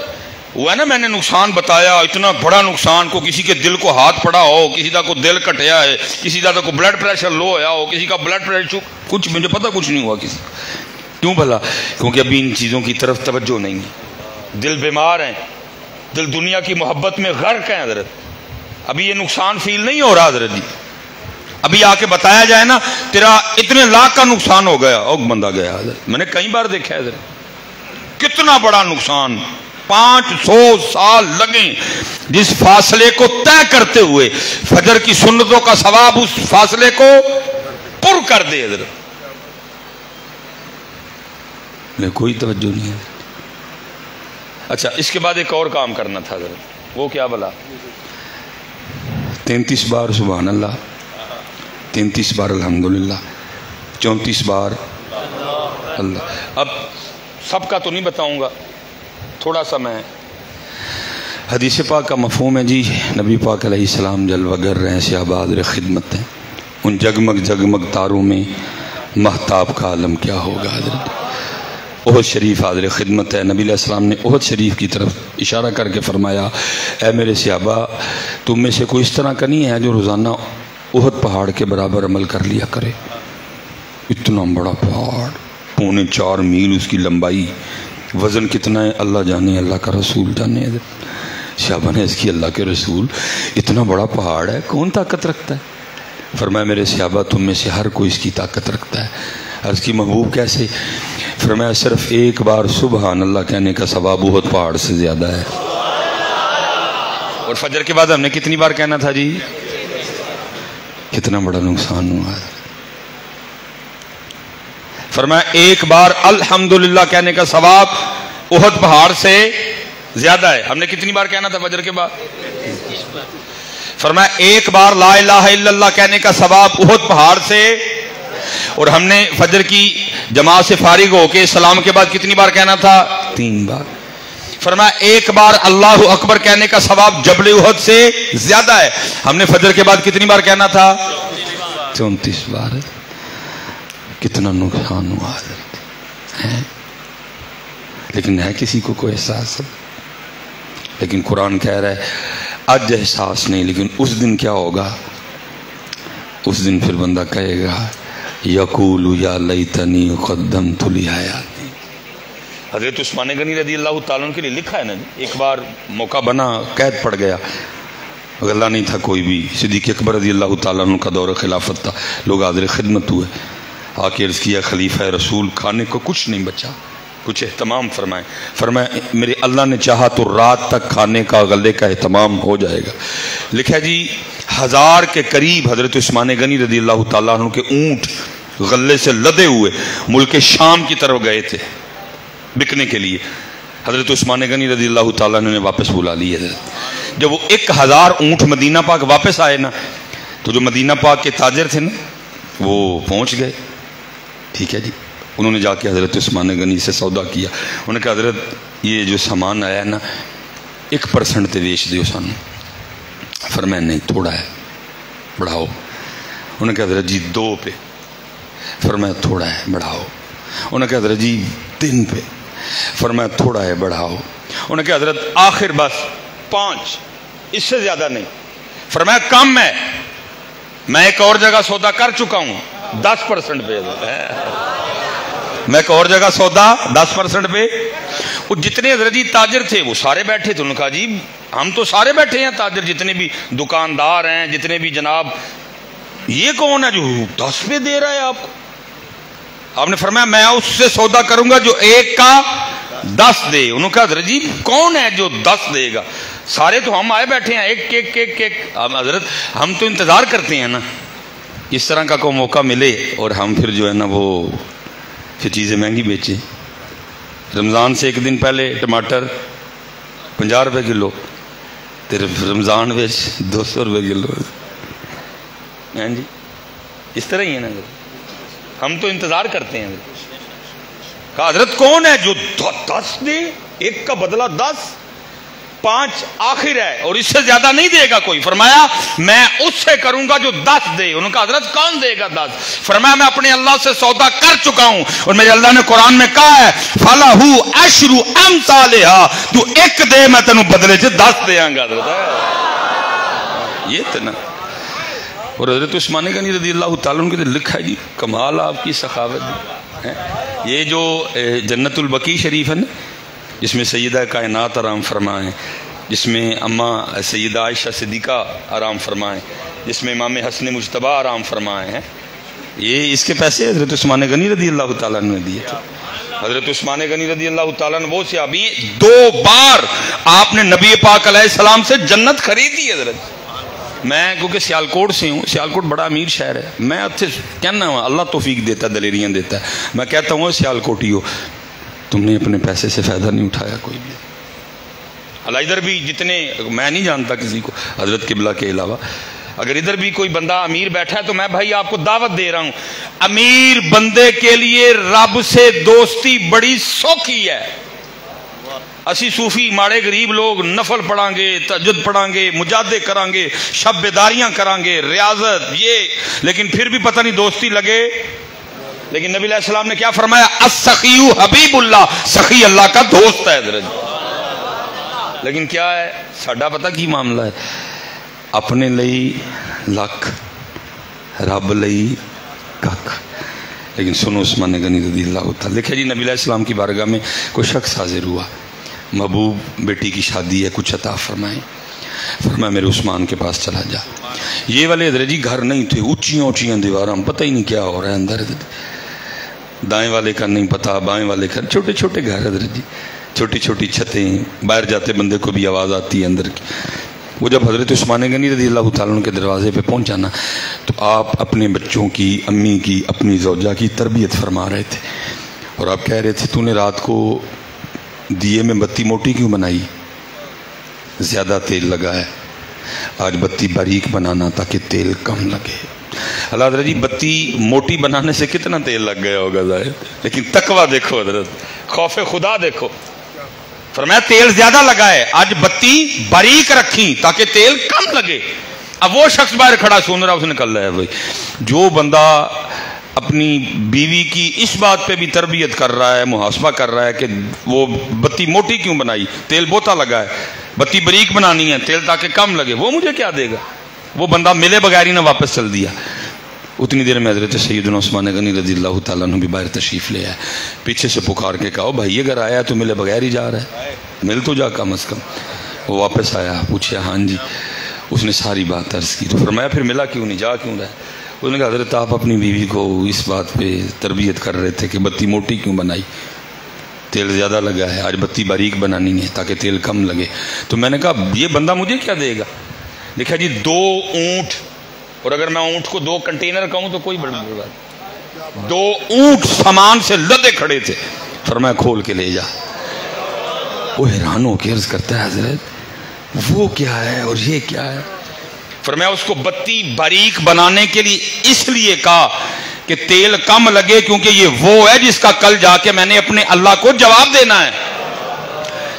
وہ ہے نا میں نے نقصان بتایا، اتنا بڑا نقصان کو کسی کے دل کو ہاتھ پڑا ہو، کسی کا کو دل کٹیا ہے، کسی کا کو بلڈ پریشر لو ہوا ہو، کسی کا بلڈ پریشر کچھ مجھے پتہ کچھ نہیں ہوا کسی کا۔ کیوں بھلا؟ کیونکہ ابھی ان چیزوں کی طرف توجہ نہیں ہے، دل بیمار ہیں، دل دنیا کی محبت میں غرق ہیں حضرت۔ ابھی یہ نقصان فیل نہیں ہو رہا حضرت جی، ابھی آ کے بتایا جائے نا تیرا اتنے لاکھ کا نقصان ہو گیا، اور بندہ گیا حضرت۔ میں نے کئی بار دیکھا ہے حضرت، کتنا بڑا نقصان، 500 سال لگیں جس فاصلے کو طے کرتے ہوئے فجر کی سنتوں کا ثواب اس فاصلے کو پر کر دے حضرت، میں کوئی توجہ نہیں ہے۔ اچھا اس کے بعد ایک اور کام کرنا تھا حضرت، وہ کیا بلا؟ 33 بار سبحان اللہ، 33 بار الحمدللہ، 34 بار اللہ۔ اب سب کا تو نہیں بتاؤں گا، تھوڑا سا میں حدیث پاک کا مفہوم ہے جی، نبی پاک علیہ السلام جلوہ گر رہے ہیں، صحابہ حاضر خدمت ہیں، ان جگمگ جگمگ تاروں میں مہتاب کا عالم کیا ہوگا۔ حضرت احد شریف حاضر خدمت ہے، نبی علیہ السلام نے احد شریف کی طرف اشارہ کر کے فرمایا، اے میرے صحابہ، تم میں سے کوئی اس طرح کا نہیں ہے جو روزانہ احد پہاڑ کے برابر عمل کر لیا کرے۔ اتنا بڑا پہاڑ، 4.25 میل اس کی لمبائی، وزن کتنا ہے اللہ جانے، اللہ کا رسول جانے۔ صحابہ نے اس کی اللہ کے رسول اتنا بڑا پہاڑ ہے، کون طاقت رکھتا ہے؟ فرمایا میرے صحابہ تم میں سے ہر کوئی اس کی طاقت رکھتا ہے۔ عرض کی محبوب کیسے؟ فرمایا صرف ایک بار سبحان اللہ کہنے کا ثواب احد پہاڑ سے زیادہ ہے۔ اور فجر کے بعد ہم نے کتنی بار کہنا تھا جی؟ کتنا بڑا نقصان ہوا ہے۔ فرمایا ایک بار الحمدللہ کہنے کا ثواب احد پہاڑ سے زیادہ ہے۔ ہم نے کتنی بار کہنا تھا فجر کے بعد؟ فرمایا ایک بار لا الہ الا اللہ کہنے کا ثواب احد پہاڑ سے، اور ہم نے فجر کی جماعت سے فارغ ہو کے سلام کے بعد کتنی بار کہنا تھا؟ 3 بار۔ فرمایا ایک بار اللہ اکبر کہنے کا ثواب جبل احد سے زیادہ ہے۔ ہم نے فجر کے بعد کتنی بار کہنا تھا؟ 34 بار۔ کتنا نقصان ہوا ہے، لیکن ہے کسی کو کوئی احساس؟ لیکن قرآن کہہ رہا ہے آج احساس نہیں، لیکن اس دن کیا ہوگا؟ اس دن پھر بندہ کہے گا یقول یا لیتنی قدمت لحیاتی۔ حضرت عثمان غنی رضی اللہ تعالیٰ عنہ کے لیے لکھا ہے نا، ایک بار موقع بنا، قید پڑ گیا، غلہ نہیں تھا کوئی بھی، صدیق اکبر رضی اللہ تعالیٰ عنہ کا دور خلافت تھا، لوگ حاضر خدمت ہوئے، آ کے عرض کیا خلیفہ رسول کھانے کو کچھ نہیں بچا، کچھ اہتمام فرمائیں۔ فرمایا میرے اللہ نے چاہا تو رات تک کھانے کا غلے کا اہتمام ہو جائے گا۔ لکھا جی 1000 کے قریب حضرت عثمان غنی رضی اللہ تعالیٰ عنہ کے اونٹ غلے سے لدے ہوئے ملک شام کی طرف گئے تھے بکنے کے لیے۔ حضرت عثمان غنی رضی اللہ تعالیٰ عنہ نے واپس بلا لیے۔ جب وہ 1000 اونٹ مدینہ پاک واپس آئے نا، تو جو مدینہ پاک کے تاجر تھے نا وہ پہنچ گئے، ٹھیک ہے جی، انہوں نے جا کے حضرت عثمان غنی سے سودا کیا۔ انہوں نے کہا حضرت یہ جو سامان آیا ہے نا 1% تے بیچ دیو سانو۔ فرمایا نہیں تھوڑا ہے بڑھاؤ۔ انہوں نے کہا حضرت جی 2 پہ۔ فرمایا تھوڑا ہے بڑھاؤ۔ انہوں نے کہا حضرت جی 3 پہ۔ فرمایا تھوڑا ہے بڑھاؤ۔ انہوں نے کہا حضرت آخر بس 5، اس سے زیادہ نہیں۔ فرمایا کم ہے، میں ایک اور جگہ سودا کر چکا ہوں 10% پہ، میں ایک اور جگہ سودا 10% پہ۔ وہ جتنے حضرت جی تاجر تھے وہ سارے بیٹھے تھے، انہوں نے کہا جی ہم تو سارے بیٹھے ہیں تاجر، جتنے بھی دکاندار ہیں، جتنے بھی جناب، یہ کون ہے جو 10 پہ دے رہا ہے آپ کو؟ آپ نے فرمایا میں اس سے سودا کروں گا جو 1 کا 10 دے۔ انہوں نے کہا حضرت جی کون ہے جو 10 دے گا؟ سارے تو ہم آئے بیٹھے ہیں، ایک حضرت ہم تو انتظار کرتے ہیں نا اس طرح کا کوئی موقع ملے، اور ہم پھر جو ہے نا وہ پھر چیزیں مہنگی بیچیں۔ رمضان سے 1 دن پہلے ٹماٹر 50 روپے کلو، تیرے رمضان بیچ 200 روپے کلو۔ ہاں جی اس طرح ہی ہے نا، ہم تو انتظار کرتے ہیں۔ کہا حضرت کون ہے جو 10 دے، 1 کا بدلہ 10، 5 آخر ہے اور اس سے زیادہ نہیں دے گا کوئی۔ فرمایا میں اس سے کروں گا جو 10 دے۔ انہوں نے کہا حضرت کون دے گا 10؟ فرمایا میں اپنے اللہ سے سودا کر چکا ہوں، اور میرے اللہ نے قرآن میں کہا ہے فَلَهُ عَشْرُ أَمْثَالِهَا، تو 1 دے میں تینوں بدلے سے 10 دے آنگا۔ یہ تھا نا۔ اور حضرت عثمان غنی رضی اللہ تعالیٰ عنہ کے لکھا ہے جی کمال آپ کی سخاوت۔ یہ جو جنت البقیع شریف ہے نا، جس میں سیدہ کائنات آرام فرمائیں، جس میں اماں سیدہ عائشہ صدیقہ آرام فرمائیں، جس میں امام حسن مجتبیٰ آرام فرمائے ہیں، یہ اس کے پیسے حضرت عثمان غنی رضی اللہ تعالیٰ عنہ نے دیے تھے۔ حضرت عثمان غنی رضی اللہ تعالیٰ عنہ وہ صحابی ہیں 2 بار آپ نے نبی پاک علیہ السلام سے جنت خریدی ہے۔ حضرت میں کیونکہ سیالکوٹ سے ہوں، سیالکوٹ بڑا امیر شہر ہے، میں اتنے کہنا ہوں اللہ توفیق دیتا ہے، دلیریاں دیتا ہے، میں کہتا ہوں سیالکوٹی ہو تم نے اپنے پیسے سے فائدہ نہیں اٹھایا کوئی بھی۔ اللہ ادھر بھی جتنے میں نہیں جانتا کسی کو حضرت قبلہ کے علاوہ، اگر ادھر بھی کوئی بندہ امیر بیٹھا ہے تو میں بھائی آپ کو دعوت دے رہا ہوں، امیر بندے کے لیے رب سے دوستی بڑی سوکھی ہے۔ اسی صوفی ماڑے غریب لوگ نفل پڑھیں گے، تہجد پڑھیں گے، مجاہدے کریں گے، شب بیداریاں کریں گے، ریاضت یہ، لیکن پھر بھی پتہ نہیں دوستی لگے۔ لیکن نبی علیہ السلام نے کیا فرمایا؟ السخی حبیب اللہ، سخی اللہ کا دوست ہے حضرت۔ لیکن کیا ہے ساڈا پتہ کی معاملہ ہے؟ اپنے لئی لکھ، رب لئی ککھ۔ لیکن سنو عثمان غنی رضی اللہ تعالیٰ، لکھے جی نبی علیہ السلام کی بارگاہ میں کوئی شخص حاضر ہوا، محبوب بیٹی کی شادی ہے، کچھ عطا فرمائیں۔ فرمایا میرے عثمان کے پاس چلا جا۔ یہ والے حضرت جی گھر نہیں تھے، اونچیاں اونچیاں دیواراں، پتہ ہی نہیں کیا ہو رہا ہے اندر، دائیں والے کا نہیں پتا، بائیں والے کا، چھوٹے چھوٹے گھر حضرت جی، چھوٹی چھوٹی چھتیں، باہر جاتے بندے کو بھی آواز آتی ہے اندر کی۔ وہ جب حضرت عثمان غنی رضی اللہ تعالیٰ عنہ کے دروازے پہ پہنچا نا، تو آپ اپنے بچوں کی، امی کی، اپنی زوجہ کی تربیت فرما رہے تھے، اور آپ کہہ رہے تھے تو نے رات کو دیے میں بتی موٹی کیوں بنائی؟ زیادہ تیل لگا ہے، آج بتی باریک بنانا تاکہ تیل کم لگے۔ اللہ حضرت جی بتی موٹی بنانے سے کتنا تیل لگ گیا ہوگا ظاہر، لیکن تقویٰ دیکھو حضرت، خوف خدا دیکھو۔ فرمایا تیل زیادہ لگا ہے، آج بتی باریک رکھی تاکہ تیل کم لگے۔ اب وہ شخص باہر کھڑا سن رہا، اس نے کہا ہے بھائی، جو بندہ اپنی بیوی کی اس بات پہ بھی تربیت کر رہا ہے، محاسبہ کر رہا ہے کہ وہ بتی موٹی کیوں بنائی، تیل بوتا لگا ہے، بتی باریک بنانی ہے تیل تاکہ کم لگے، وہ مجھے کیا دے گا؟ وہ بندہ ملے بغیر ہی نہ واپس چل دیا۔ اتنی دیر میں حضرت سیدنا عثمان غنی رضی اللہ تعالیٰ عنہ بھی باہر تشریف لے آئے، پیچھے سے پکار کے کہا بھائی اگر آیا تو ملے بغیر ہی جا رہا ہے، مل تو جا کم از کم۔ وہ واپس آیا، پوچھا ہاں جی، اس نے ساری بات عرض کی، تو فرمایا پھر ملا کیوں نہیں، جا کیوں رہا ہے؟ اس نے کہا حضرت آپ اپنی بیوی کو اس بات پہ تربیت کر رہے تھے کہ بتی موٹی کیوں بنائی، تیل زیادہ لگا ہے، آج بتی باریک بنانی ہے تاکہ تیل کم لگے۔ تو میں نے کہا یہ بندہ مجھے کیا دے گا؟ دیکھا جی 2 اونٹ، اور اگر میں اونٹ کو 2 کنٹینر کہوں تو کوئی بڑی بات، 2 اونٹ سامان سے لدے کھڑے تھے۔ فرمایا کھول کے لے جا۔ وہ حیران ہو کے عرض کرتا ہے حضرت وہ کیا ہے اور یہ کیا ہے؟ فرمایا اس کو بتی باریک بنانے کے لیے اس لیے کہا کہ تیل کم لگے، کیونکہ یہ وہ ہے جس کا کل جا کے میں نے اپنے اللہ کو جواب دینا ہے،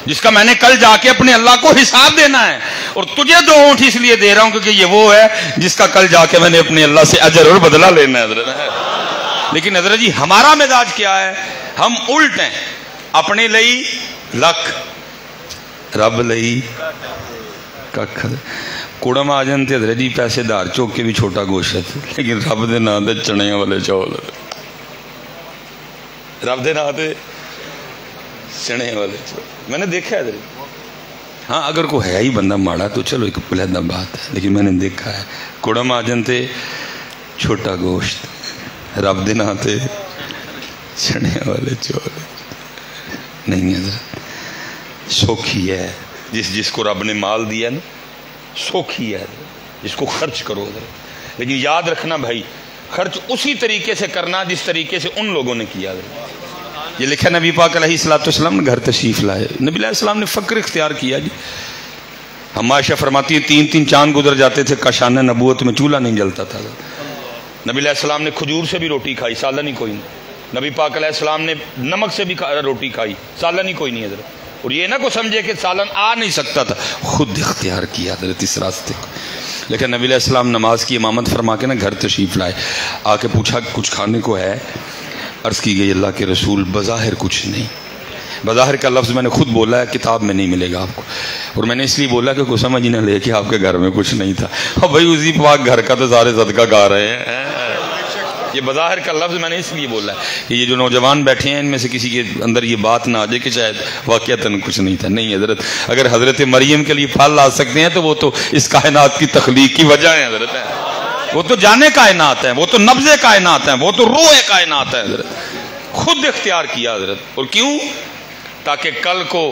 جس کا میں نے کل جا کے اپنے اللہ کو حساب دینا ہے، اور تجھے 2 اونٹ اس لیے دے رہا ہوں کیونکہ یہ وہ ہے جس کا کل جا کے میں نے اپنے اللہ سے اجر اور بدلہ لینا ہے حضرت۔ لیکن حضرت جی ہمارا مزاج کیا ہے؟ ہم الٹ ہیں، اپنے لئی لکھ، رب لئی ککھ۔ کڑم آ جانتے حضرت جی پیسے دار چوک کے بھی چھوٹا گوشت، لیکن رب دے نام دے چنے والے چول، رب دے نام دے چنے والے چول میں نے دیکھا ہے حضرت۔ ہاں اگر کوئی ہے ہی بندہ ماڑا تو چلو ایک علیحدہ بات ہے، لیکن میں نے دیکھا ہے کڑم آ جانتے چھوٹا گوشت، رب دے نام دے چنے والے چول نہیں حضرت۔ سوکھی ہے جس کو رب نے مال دیا نا، سوکھی ہے جس کو خرچ کرو حضرت۔ لیکن یاد رکھنا بھائی، خرچ اسی طریقے سے کرنا جس طریقے سے ان لوگوں نے کیا حضرت۔ یہ لکھا نبی پاک علیہ السلام نے گھر تشریف لائے، نبی علیہ السلام نے فقر اختیار کیا جی۔ ہم عائشہ فرماتی ہیں 3 چاند گزر جاتے تھے، کاشانہ نبوت میں چولہا نہیں جلتا تھا۔ نبی علیہ السلام نے کھجور سے بھی روٹی کھائی، سالن ہی کوئی نہیں۔ نبی پاک علیہ السلام نے نمک سے بھی روٹی کھائی، سالن ہی کوئی نہیں حضرت۔ اور یہ نہ کو سمجھے کہ سالن آ نہیں سکتا تھا، خود اختیار کیا حضرت اس راستے کو۔ لیکن نبی علیہ السلام نماز کی امامت فرما کے نا گھر تشریف لائے، آ کے پوچھا کچھ کھانے کو ہے؟ عرض کی گئی اللہ کے رسول بظاہر کچھ نہیں، بظاہر کا لفظ میں نے خود بولا ہے، کتاب میں نہیں ملے گا آپ کو، اور میں نے اس لیے بولا کہ کوئی سمجھ نہ لے کہ آپ کے گھر میں کچھ نہیں تھا۔ اور بھائی اسی پاک گھر کا تو سارے صدقہ گا رہے ہیں۔ یہ بظاہر کا لفظ میں نے اس لیے بولا ہے کہ یہ جو نوجوان بیٹھے ہیں ان میں سے کسی کے اندر یہ بات نہ آ جائے کہ شاید واقعتاً کچھ نہیں تھا۔ نہیں حضرت، اگر حضرت مریم کے لیے پھل لا سکتے ہیں تو وہ تو اس کائنات کی تخلیق کی وجہ ہے حضرت، وہ تو جانے کائنات ہیں، وہ تو نبض کائنات ہیں، وہ تو روح کائنات ہے حضرت۔ خود اختیار کیا حضرت، اور کیوں؟ تاکہ کل کو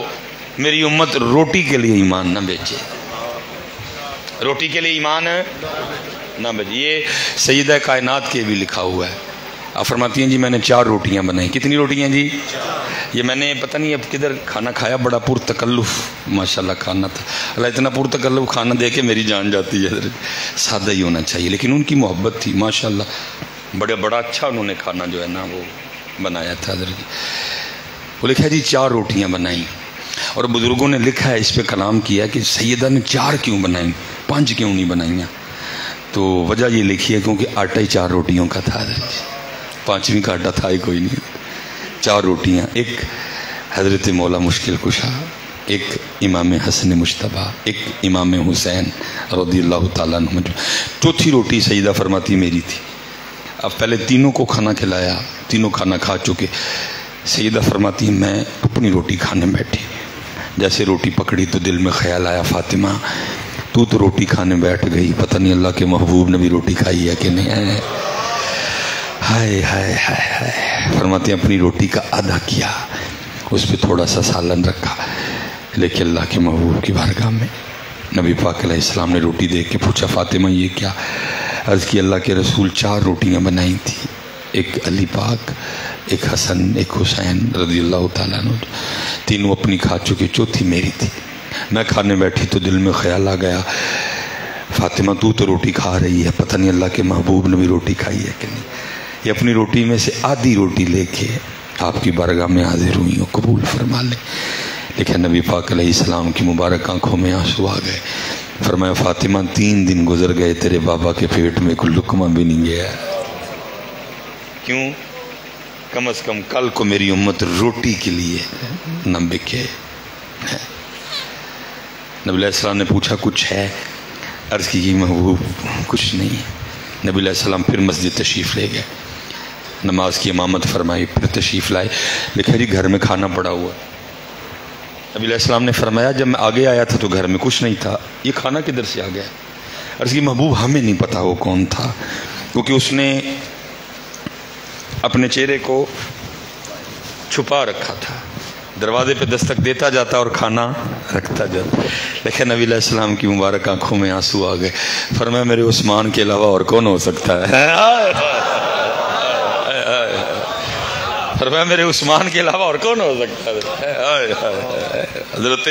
میری امت روٹی کے لیے ایمان نہ بیچے، روٹی کے لیے ایمان نہ بیچے۔ یہ سیدہ کائنات کے بھی لکھا ہوا ہے، آپ فرماتی ہیں جی میں نے 4 روٹیاں بنائیں. کتنی روٹیاں جی؟ یہ میں نے پتہ نہیں اب کدھر کھانا کھایا, بڑا پرتکلف ماشاءاللہ کھانا تھا. اللہ اتنا پرتکلف کھانا دے کے میری جان جاتی ہے حضرت. سادہ ہی ہونا چاہیے, لیکن ان کی محبت تھی ماشاءاللہ. بڑا اچھا انہوں نے کھانا جو ہے نا وہ بنایا تھا حضرت. وہ لکھا جی 4 روٹیاں بنائیں, اور بزرگوں نے لکھا ہے, اس پہ کلام کیا کہ سیدہ نے 4 کیوں بنائیں, 5 کیوں نہیں بنائیاں. تو وجہ یہ لکھی ہے کیونکہ آٹا ہی 4 روٹیوں کا تھا حضرت. 5ویں کا آٹا تھا ہی کوئی نہیں. 4 روٹیاں, ایک حضرت مولا مشکل کشا, ایک امام حسن مجتبیٰ, ایک امام حسین رضی اللہ تعالیٰ عنہ. 4تھی روٹی سیدہ فرماتی میری تھی. اب پہلے تینوں کو کھانا کھلایا, تینوں کھانا کھا چکے. سیدہ فرماتی میں اپنی روٹی کھانے بیٹھی, جیسے روٹی پکڑی تو دل میں خیال آیا فاطمہ تو روٹی کھانے بیٹھ گئی, پتہ نہیں اللہ کے محبوب نے بھی روٹی کھائی ہے کہ نہیں ہے. ہائے ہائے ہائے ہائے. فرماتے ہیں اپنی روٹی کا آدھا کیا, اس پہ تھوڑا سا سالن رکھا, لیکن اللہ کے محبوب کی بارگاہ میں نبی پاک علیہ السلام نے روٹی دیکھ کے پوچھا فاطمہ یہ کیا؟ عرض کی اللہ کے رسول 4 روٹیاں بنائی تھی, ایک علی پاک, ایک حسن, ایک حسین رضی اللہ تعالیٰ عنہ, تینوں اپنی کھا چکے, 4تھی میری تھی. میں کھانے بیٹھی تو دل میں خیال آ گیا فاطمہ تو روٹی کھا رہی ہے, پتہ نہیں اللہ کے محبوب نے بھی روٹی کھائی ہے کہ نہیں. یہ اپنی روٹی میں سے آدھی روٹی لے کے آپ کی بارگاہ میں حاضر ہوئی ہوں, قبول فرما لیں. لیکن نبی پاک علیہ السلام کی مبارک آنکھوں میں آنسو آ گئے. فرمایا فاطمہ 3 دن گزر گئے تیرے بابا کے پیٹ میں کوئی لقمہ بھی نہیں گیا. کیوں؟ کم از کم کل کو میری امت روٹی کے لیے نہ بکے. نبی علیہ السلام نے پوچھا کچھ ہے؟ عرض کی محبوب کچھ نہیں. نبی علیہ السلام پھر مسجد تشریف لے گئے, نماز کی امامت فرمائی, پھر تشریف لائے. لکھا جی گھر میں کھانا پڑا ہوا. نبی علیہ السلام نے فرمایا جب میں آگے آیا تھا تو گھر میں کچھ نہیں تھا, یہ کھانا کدھر سے آ گیا؟ عرض کی محبوب ہمیں نہیں پتا وہ کون تھا, کیونکہ اس نے اپنے چہرے کو چھپا رکھا تھا, دروازے پہ دستک دیتا جاتا اور کھانا رکھتا جاتا. لیکن نبی علیہ السلام کی مبارک آنکھوں میں آنسو آ گئے. فرمایا میرے عثمان کے علاوہ اور کون ہو سکتا ہے؟ فرمایا میرے عثمان کے علاوہ اور کون ہو سکتا ہے؟ حضرت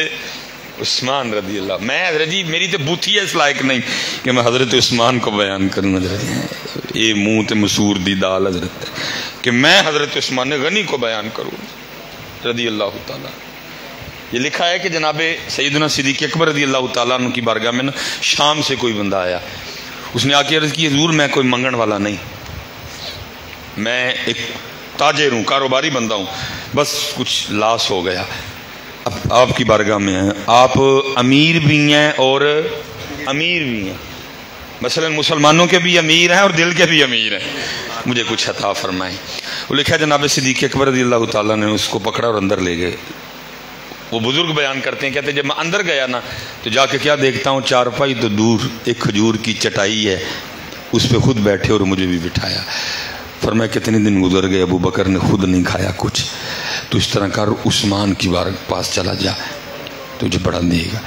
عثمان رضی اللہ. میں حضرت جی میری تو بوتھی ہے اس لائق نہیں کہ میں حضرت عثمان کو بیان کروں. حضرت یہ منہ تے مسور دی دال حضرت کہ میں حضرت عثمان غنی کو بیان کروں رضی اللہ تعالیٰ. یہ لکھا ہے کہ جناب سیدنا صدیق اکبر رضی اللہ تعالیٰ عنہ کی بارگاہ میں شام سے کوئی بندہ آیا, اس نے آ کے عرض کی حضور میں کوئی منگن والا نہیں, میں ایک تاجر ہوں, کاروباری بندہ ہوں, بس کچھ لاس ہو گیا. اب آپ کی بارگاہ میں ہیں, آپ امیر بھی ہیں اور امیر بھی ہیں, مثلا مسلمانوں کے بھی امیر ہیں اور دل کے بھی امیر ہیں, مجھے کچھ عطا فرمائیں. وہ لکھا جناب صدیق اکبر رضی اللہ تعالیٰ نے اس کو پکڑا اور اندر لے گئے. وہ بزرگ بیان کرتے ہیں, کہتے ہیں جب میں اندر گیا نا تو جا کے کیا دیکھتا ہوں, 4 پائی تو دور ایک کھجور کی چٹائی ہے, اس پہ خود بیٹھے اور مجھے بھی بٹھایا. فرمایا کتنے دن گزر گئے, ابو بکر نے خود نہیں کھایا کچھ, تو اس طرح کر عثمان کی پاس چلا جا, تجھے بڑا دے گا.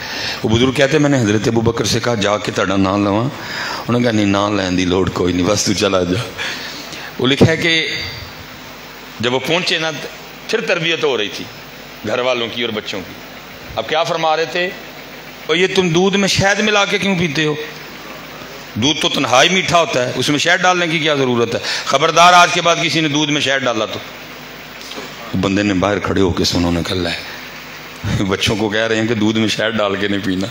وہ بزرگ کہتے ہیں میں نے حضرت ابو بکر سے کہا جا کے تڑا نام لواں, انہوں نے کہا نہیں نام لین دی لوڑ کوئی نہیں, بس تو چلا جا. وہ لکھا ہے کہ جب وہ پہنچے نا پھر تربیت ہو رہی تھی گھر والوں کی اور بچوں کی. اب کیا فرما رہے تھے, اور یہ تم دودھ میں شہد ملا کے کیوں پیتے ہو؟ دودھ تو تنہائی میٹھا ہوتا ہے, اس میں شہد ڈالنے کی کیا ضرورت ہے؟ خبردار آج کے بعد کسی نے دودھ میں شہد ڈالا تو. بندے نے باہر کھڑے ہو کے سنو نکل ہے, بچوں کو کہہ رہے ہیں کہ دودھ میں شہد ڈال کے نہیں پینا,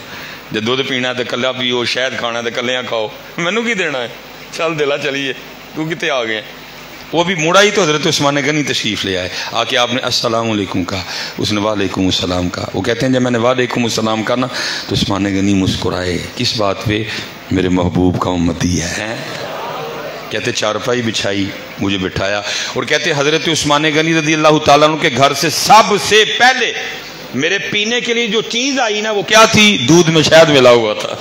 جب دودھ پینا ہے تو کلا پیو, شہد کھانا ہے تو کلیاں کھاؤ, مینوں کی دینا ہے, چل دلا چلیے تو کتے آ گئے. وہ بھی موڑا ہی تو حضرت عثمان غنی تشریف لے آئے, آ کے آپ نے السلام علیکم کہا, اس نے وعلیکم السلام کہا. وہ کہتے ہیں جب میں نے وعلیکم السلام کہا نا تو عثمان غنی مسکرائے. کس بات پہ؟ میرے محبوب کا امتی ہے. کہتے 4 پائی بچھائی, مجھے بٹھایا, اور کہتے حضرت عثمان غنی رضی اللہ تعالیٰ عنہ کے گھر سے سب سے پہلے میرے پینے کے لیے جو چیز آئی نا وہ کیا تھی؟ دودھ میں شہد ملا ہوا تھا.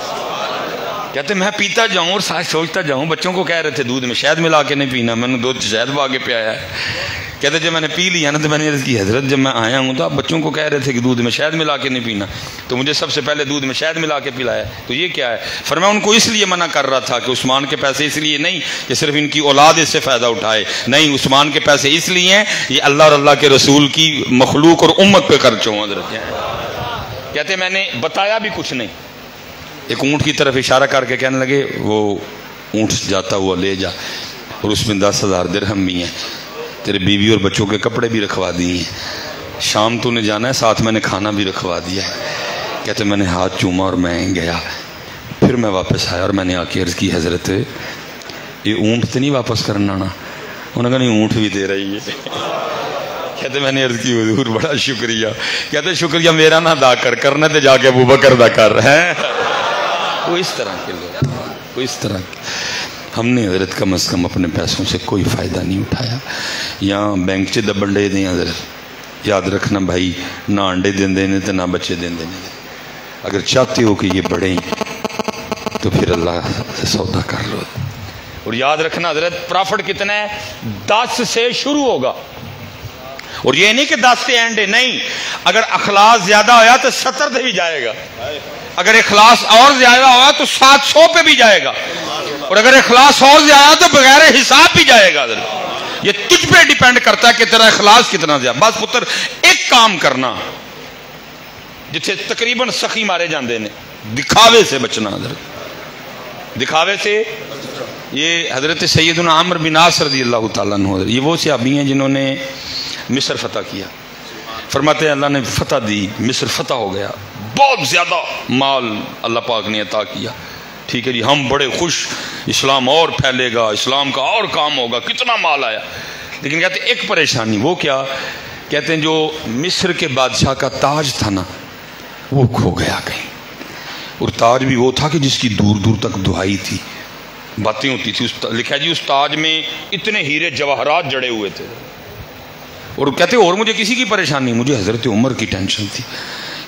کہتے میں پیتا جاؤں اور ساتھ سوچتا جاؤں. بچوں کو کہہ رہے تھے دودھ میں شہد ملا کے نہیں پینا, میں نے دودھ شہد پا کے پیا ہے. کہتے جب میں نے پی لیا نا تو میں نے عرض کی حضرت جب میں آیا ہوں تو آپ بچوں کو کہہ رہے تھے کہ دودھ میں شہد ملا کے نہیں پینا, تو مجھے سب سے پہلے دودھ میں شہد ملا کے پلایا, تو یہ کیا ہے؟ فرمایا ان کو اس لیے منع کر رہا تھا کہ عثمان کے پیسے اس لیے نہیں کہ صرف ان کی اولاد اس سے فائدہ اٹھائے, نہیں, عثمان کے پیسے اس لیے ہیں یہ اللہ اور اللہ کے رسول کی مخلوق اور امت پہ خرچ ہوں. حضرت کہتے میں نے بتایا بھی کچھ نہیں, ایک اونٹ کی طرف اشارہ کر کے کہنے لگے وہ اونٹ جاتا ہوا لے جا, اور اس میں 10,000 درہم بھی ہیں, تیرے بیوی اور بچوں کے کپڑے بھی رکھوا دیے ہیں, شام تو نے جانا ہے, ساتھ میں نے کھانا بھی رکھوا دیا ہے. کہتے میں نے ہاتھ چوما اور میں گیا. پھر میں واپس آیا اور میں نے آ کے عرض کی حضرت یہ اونٹ تو نہیں واپس کرنا نا؟ انہوں نے کہا نہیں, اونٹ بھی دے رہی ہے. کہتے میں نے عرض کی حضور بڑا شکریہ. کہتے شکریہ میرا نہ ادا کرنا تو جا کے ابو بکر دا کر ہیں. وہ اس طرح کے لوگ, وہ اس طرح کے. ہم نے حضرت کم از کم اپنے پیسوں سے کوئی فائدہ نہیں اٹھایا. یہاں بینک چ دبن ڈے دیں حضرت, یاد رکھنا بھائی, نہ انڈے دیندے نے تو نہ بچے دیندے نے. اگر چاہتے ہو کہ یہ بڑھیں تو پھر اللہ سے سودا کر لو. اور یاد رکھنا حضرت پرافٹ کتنا ہے؟ 10 سے شروع ہوگا, اور یہ نہیں کہ 10 سے اینڈ ہے, نہیں. اگر اخلاص زیادہ ہویا تو 70 پہ بھی جائے گا, اگر اخلاص اور زیادہ ہوا تو 700 پہ بھی جائے گا, اور اگر اخلاص اور زیادہ تو بغیر حساب بھی جائے گا. یہ تجھ پہ ڈیپینڈ کرتا ہے کہ تیرا اخلاص کتنا زیادہ. بس پتر ایک کام کرنا جتھے تقریباً سخی مارے جاندے نے, دکھاوے سے بچنا. حضرت دکھاوے سے. یہ حضرت سیدنا عمرو بن عاص رضی اللہ تعالیٰ عنہ, یہ وہ صحابی ہیں جنہوں نے مصر فتح کیا. فرماتے ہیں اللہ نے فتح دی, مصر فتح ہو گیا, بہت زیادہ مال اللہ پاک نے عطا کیا. ٹھیک ہے جی, ہم بڑے خوش, اسلام اور پھیلے گا, اسلام کا اور کام ہوگا, کتنا مال آیا. لیکن کہتے ہیں ایک پریشانی. وہ کیا؟ کہتے ہیں جو مصر کے بادشاہ کا تاج تھا نا وہ کھو گیا کہیں, اور تاج بھی وہ تھا کہ جس کی دور دور تک دہائی تھی, باتیں ہوتی تھی. لکھا جی اس تاج میں اتنے ہیرے جواہرات جڑے ہوئے تھے. اور کہتے اور مجھے کسی کی پریشانی, مجھے حضرت عمر کی ٹینشن تھی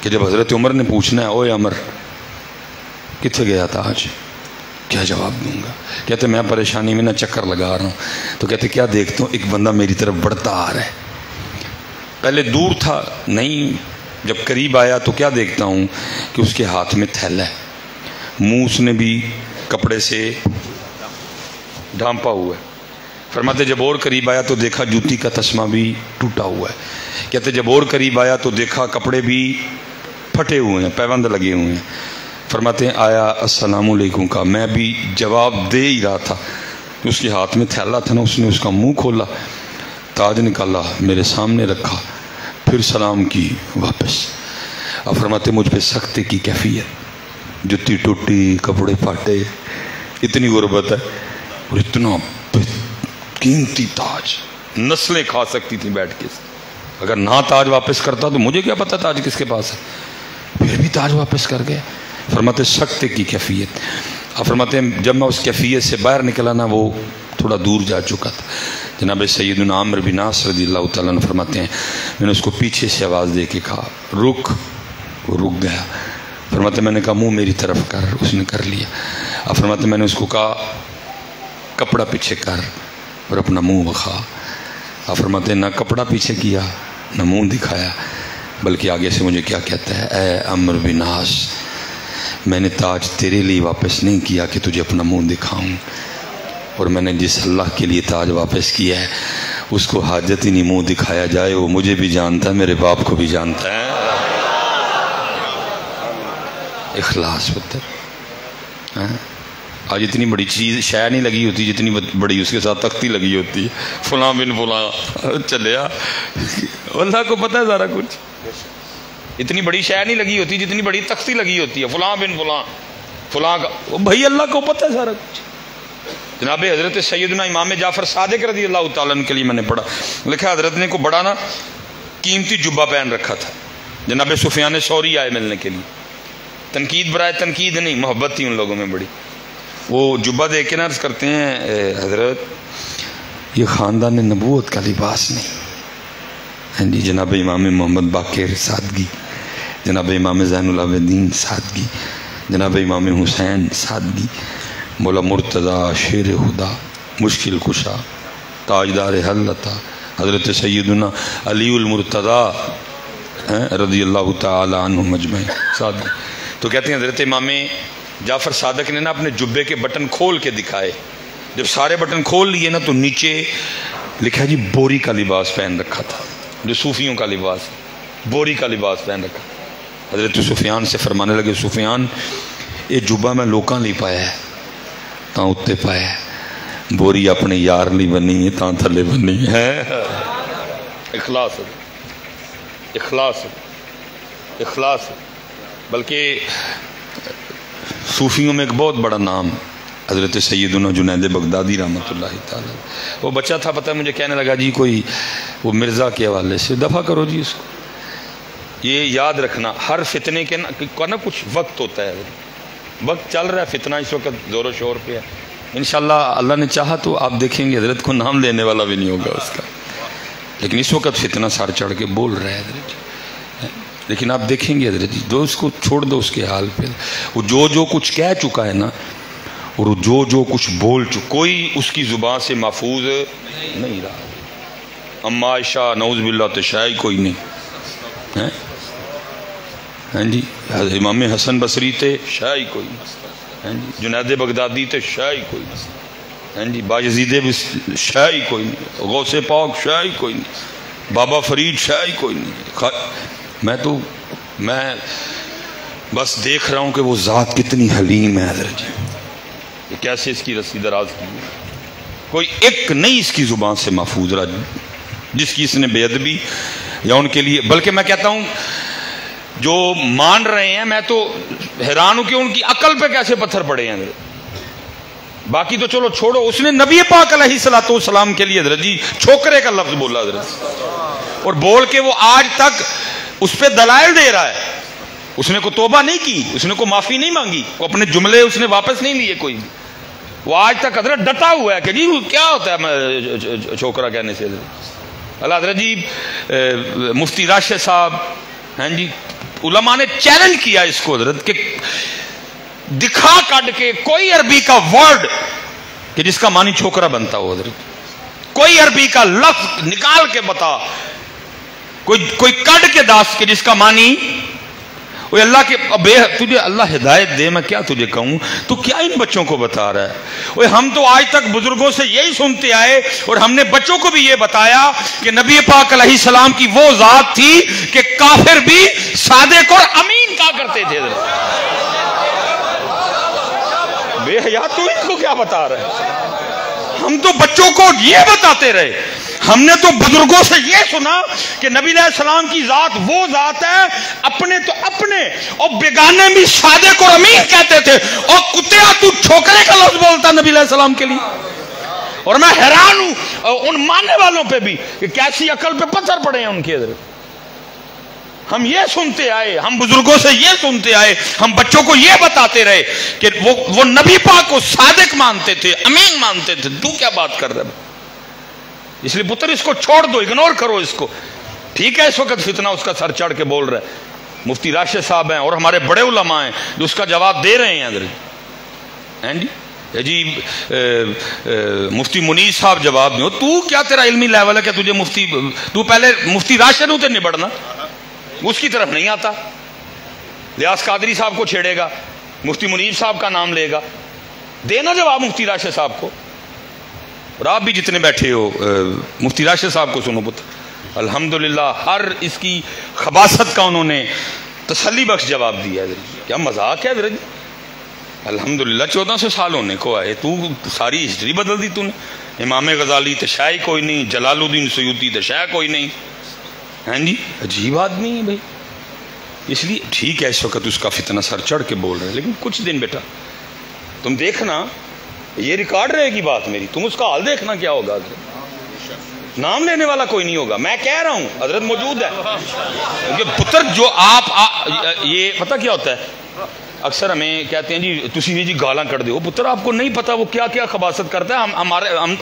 کہ جب حضرت عمر نے پوچھنا ہے اوے عمر کتنے گیا تاج, کیا جواب دوں گا. کہتے میں پریشانی میں نہ چکر لگا رہا ہوں. تو کہتے کیا دیکھتا ہوں, ایک بندہ میری طرف بڑھتا آ رہا ہے. پہلے دور تھا نہیں, جب قریب آیا تو کیا دیکھتا ہوں کہ اس کے ہاتھ میں تھیلا ہے, منہ اس نے بھی کپڑے سے ڈھانپا ہوا ہے. فرماتے جب اور قریب آیا تو دیکھا جوتی کا تسمہ بھی ٹوٹا ہوا ہے. کہتے جب اور قریب آیا تو دیکھا کپڑے بھی پھٹے ہوئے ہیں, پیوند لگے ہوئے ہیں. فرماتے ہیں آیا السلام علیکم کا, میں بھی جواب دے ہی رہا تھا, اس کے ہاتھ میں تھیلا تھا نا, اس نے اس کا منہ کھولا, تاج نکالا, میرے سامنے رکھا, پھر سلام کی واپس. اب فرماتے مجھ پہ سختی کی کیفیت, جتی ٹوٹی, کپڑے پھاٹے, اتنی غربت ہے, اور اتنا قیمتی تاج, نسلیں کھا سکتی تھی بیٹھ کے. اگر نہ تاج واپس کرتا تو مجھے کیا پتا تاج کس کے پاس ہے, پھر بھی تاج واپس کر گئے. فرماتے سخت کی کیفیت. اب فرماتے ہیں جب میں اس کیفیت سے باہر نکلا نا وہ تھوڑا دور جا چکا تھا. جناب سیدنا عمرو بن عاص رضی اللہ تعالیٰ عنہ فرماتے ہیں میں نے اس کو پیچھے سے آواز دے کے کہا رک, وہ رک گیا. فرماتے میں نے کہا منہ میری طرف کر, اس نے کر لیا. اب فرماتے میں نے اس کو کہا کپڑا پیچھے کر اور اپنا منہ بکھا. اب فرماتے نہ کپڑا پیچھے کیا نہ منہ دکھایا, بلکہ آگے سے مجھے کیا کہتا ہے, اے عمرو بن عاص میں نے تاج تیرے لیے واپس نہیں کیا کہ تجھے اپنا منہ دکھاؤں, اور میں نے جس اللہ کے لیے تاج واپس کیا ہے اس کو حاجت ہی نہیں منہ دکھایا جائے, وہ مجھے بھی جانتا ہے, میرے باپ کو بھی جانتا ہے. اخلاص پتر. آج اتنی بڑی چیز شے نہیں لگی ہوتی جتنی بڑی اس کے ساتھ تختی لگی ہوتی ہے, فلاں بن فلاں چلیا, اللہ کو پتہ ہے سارا کچھ. اتنی بڑی شے نہیں لگی ہوتی جتنی بڑی تختی لگی ہوتی ہے, فلاں بن فلاں, فلاں کا بھائی اللہ کو پتہ ہے سارا کچھ. جناب حضرت سیدنا امام جعفر صادق رضی اللہ تعالیٰ عنہ کے لیے میں نے پڑھا, لکھا حضرت نے کو بڑا نا قیمتی جبہ پہن رکھا تھا. جناب سفیان ثوری آئے ملنے کے لیے, تنقید برائے تنقید نہیں, محبت تھی ان لوگوں میں بڑی. وہ جبہ دیکھ کے نا عرض کرتے ہیں حضرت یہ خاندان نبوت کا لباس نہیں. ہاں جی, جناب امام محمد باقر سادگی, جناب امام زین العابدین سادگی, جناب امام حسین سادگی، مولا مرتضیٰ شیر خدا، مشکل کشا، تاجدار حلتا، حضرت سیدنا علی المرتضیٰ رضی اللہ تعالی عنہ مجمعین سادگی۔ تو کہتے ہیں حضرت امام جعفر صادق نے نا اپنے جبے کے بٹن کھول کے دکھائے، جب سارے بٹن کھول لیے نا تو نیچے لکھا جی بوری کا لباس پہن رکھا تھا، جو صوفیوں کا لباس، بوری کا لباس پہن رکھا۔ حضرت سفیان سے فرمانے لگے سفیان یہ جبہ میں لوکاں لی پایا ہے تاں اتے پایا ہے، بوری اپنے یار لی بنی ہے تاں تھلے بنی ہے۔ اخلاص اخلاص اخلاص۔ بلکہ صوفیوں میں ایک بہت بڑا نام حضرت سیدنا جنید بغدادی رحمۃ اللہ تعالی، وہ بچہ تھا پتہ مجھے کہنے لگا جی کوئی وہ مرزا کے حوالے سے دفع کرو جی اس کو۔ یہ یاد رکھنا ہر فتنے کے نا کچھ وقت ہوتا ہے، وقت چل رہا ہے، فتنہ اس وقت زور و شور پہ ہے، انشاءاللہ اللہ نے چاہا تو آپ دیکھیں گے حضرت کو نام لینے والا بھی نہیں ہوگا اس کا، لیکن اس وقت فتنہ سر چڑھ کے بول رہا ہے حضرت، لیکن آپ دیکھیں گے حضرت جو اس کو چھوڑ دو اس کے حال پہ، وہ جو کچھ کہہ چکا ہے نا اور جو کچھ بول چکا، کوئی اس کی زبان سے محفوظ نہیں رہا۔ اما عائشہ نعوذ باللہ تو شاید کوئی نہیں، ہاں جی امام حسن بصری تے شاید کوئی نہیں، ہاں جی جنید بغدادی تے شاید کوئی نہیں، ہاں جی باجزید شاید کوئی نہیں، غوث پاک شاید کوئی نہیں، بابا فرید شاید کوئی نہیں۔ میں بس دیکھ رہا ہوں کہ وہ ذات کتنی حلیم ہے حضرت جی، کیسے اس کی رسی دراز کی، کوئی ایک نہیں اس کی زبان سے محفوظ رہا جس کی اس نے بے ادبی یا ان کے لیے، بلکہ میں کہتا ہوں جو مان رہے ہیں میں تو حیران ہوں کہ ان کی عقل پہ کیسے پتھر پڑے ہیں حضرت۔ باقی تو چلو چھوڑو، اس نے نبی پاک علیہ الصلوۃ والسلام کے لیے حضرت جی چھوکرے کا لفظ بولا حضرت، اور بول کے وہ آج تک اس پہ دلائل دے رہا ہے، اس نے کوئی توبہ نہیں کی، اس نے کوئی معافی نہیں مانگی، وہ اپنے جملے اس نے واپس نہیں لیے کوئی، وہ آج تک حضرت ڈٹا ہوا ہے کہ جی کیا ہوتا ہے چھوکرا کہنے سے حضرت۔ اللہ حضرت جی مفتی راشد صاحب، ہاں جی علماء نے چیلنج کیا اس کو حضرت کہ دکھا کٹ کے کوئی عربی کا ورڈ کہ جس کا معنی چھوکرا بنتا ہو حضرت، کوئی عربی کا لفظ نکال کے بتا، کوئی کٹ کے داس کہ جس کا معنی وہ اللہ کے تجھے اللہ ہدایت دے، میں کیا تجھے کہوں، تو کیا ان بچوں کو بتا رہا ہے؟ ہم تو آج تک بزرگوں سے یہی سنتے آئے اور ہم نے بچوں کو بھی یہ بتایا کہ نبی پاک علیہ السلام کی وہ ذات تھی کہ کافر بھی صادق اور امین کہا کرتے تھے۔ بے حیا تو ان کو کیا بتا رہے ہیں؟ ہم تو بچوں کو یہ بتاتے رہے، ہم نے تو بزرگوں سے یہ سنا کہ نبی علیہ السلام کی ذات وہ ذات ہے، اپنے تو اپنے اور بیگانے بھی صادق اور امین کہتے تھے، اور کتیا تو چھوکرے کا لفظ بولتا نبی علیہ السلام کے لیے۔ اور میں حیران ہوں ان ماننے والوں پہ بھی کہ کیسی عقل پہ پتھر پڑے ہیں ان کے حضرت۔ ہم یہ سنتے آئے، ہم بزرگوں سے یہ سنتے آئے، ہم بچوں کو یہ بتاتے رہے کہ وہ نبی پاک کو صادق مانتے تھے، امین مانتے تھے، تو کیا بات کر رہے؟ اس لیے پتر اس کو چھوڑ دو، اگنور کرو اس کو۔ ٹھیک ہے اس وقت فتنہ اس کا سر چڑھ کے بول رہا ہے، مفتی راشد صاحب ہیں اور ہمارے بڑے علماء ہیں جو اس کا جواب دے رہے ہیں حضرت جی مفتی منیر صاحب جواب میں ہو، تو کیا تیرا علمی لیول ہے کہ تجھے مفتی، تو پہلے مفتی راشد ہوتے نبڑنا، اس کی طرف نہیں آتا، لیاس قادری صاحب کو چھیڑے گا، مفتی منیر صاحب کا نام لے گا، دینا جواب مفتی راشد صاحب کو۔ اور آپ بھی جتنے بیٹھے ہو مفتی راشد صاحب کو سنو پتر، الحمدللہ ہر اس کی خباثت کا انہوں نے تسلی بخش جواب دیا ہے۔ کیا مذاق ہے حضرت، الحمدللہ 1400 سال ہونے کو آئے، تو ساری ہسٹری بدل دی تو نے۔ امام غزالی تو شاید کوئی نہیں، جلال الدین سیوطی تو شاید کوئی نہیں، ہاں جی عجیب آدمی ہے بھائی۔ اس لیے ٹھیک ہے اس وقت اس کا فتنہ سر چڑھ کے بول رہے ہیں، لیکن کچھ دن بیٹا تم دیکھنا، یہ ریکارڈ رہے گی بات میری، تم اس کا حال دیکھنا کیا ہوگا۔ حضرت نام لینے والا کوئی نہیں ہوگا، میں کہہ رہا ہوں حضرت موجود ہے، کیونکہ پتر جو آپ یہ پتہ کیا ہوتا ہے، اکثر ہمیں کہتے ہیں جی تسی جی گالاں کر دے ہو، پتر آپ کو نہیں پتا وہ کیا کیا خباثت کرتا ہے۔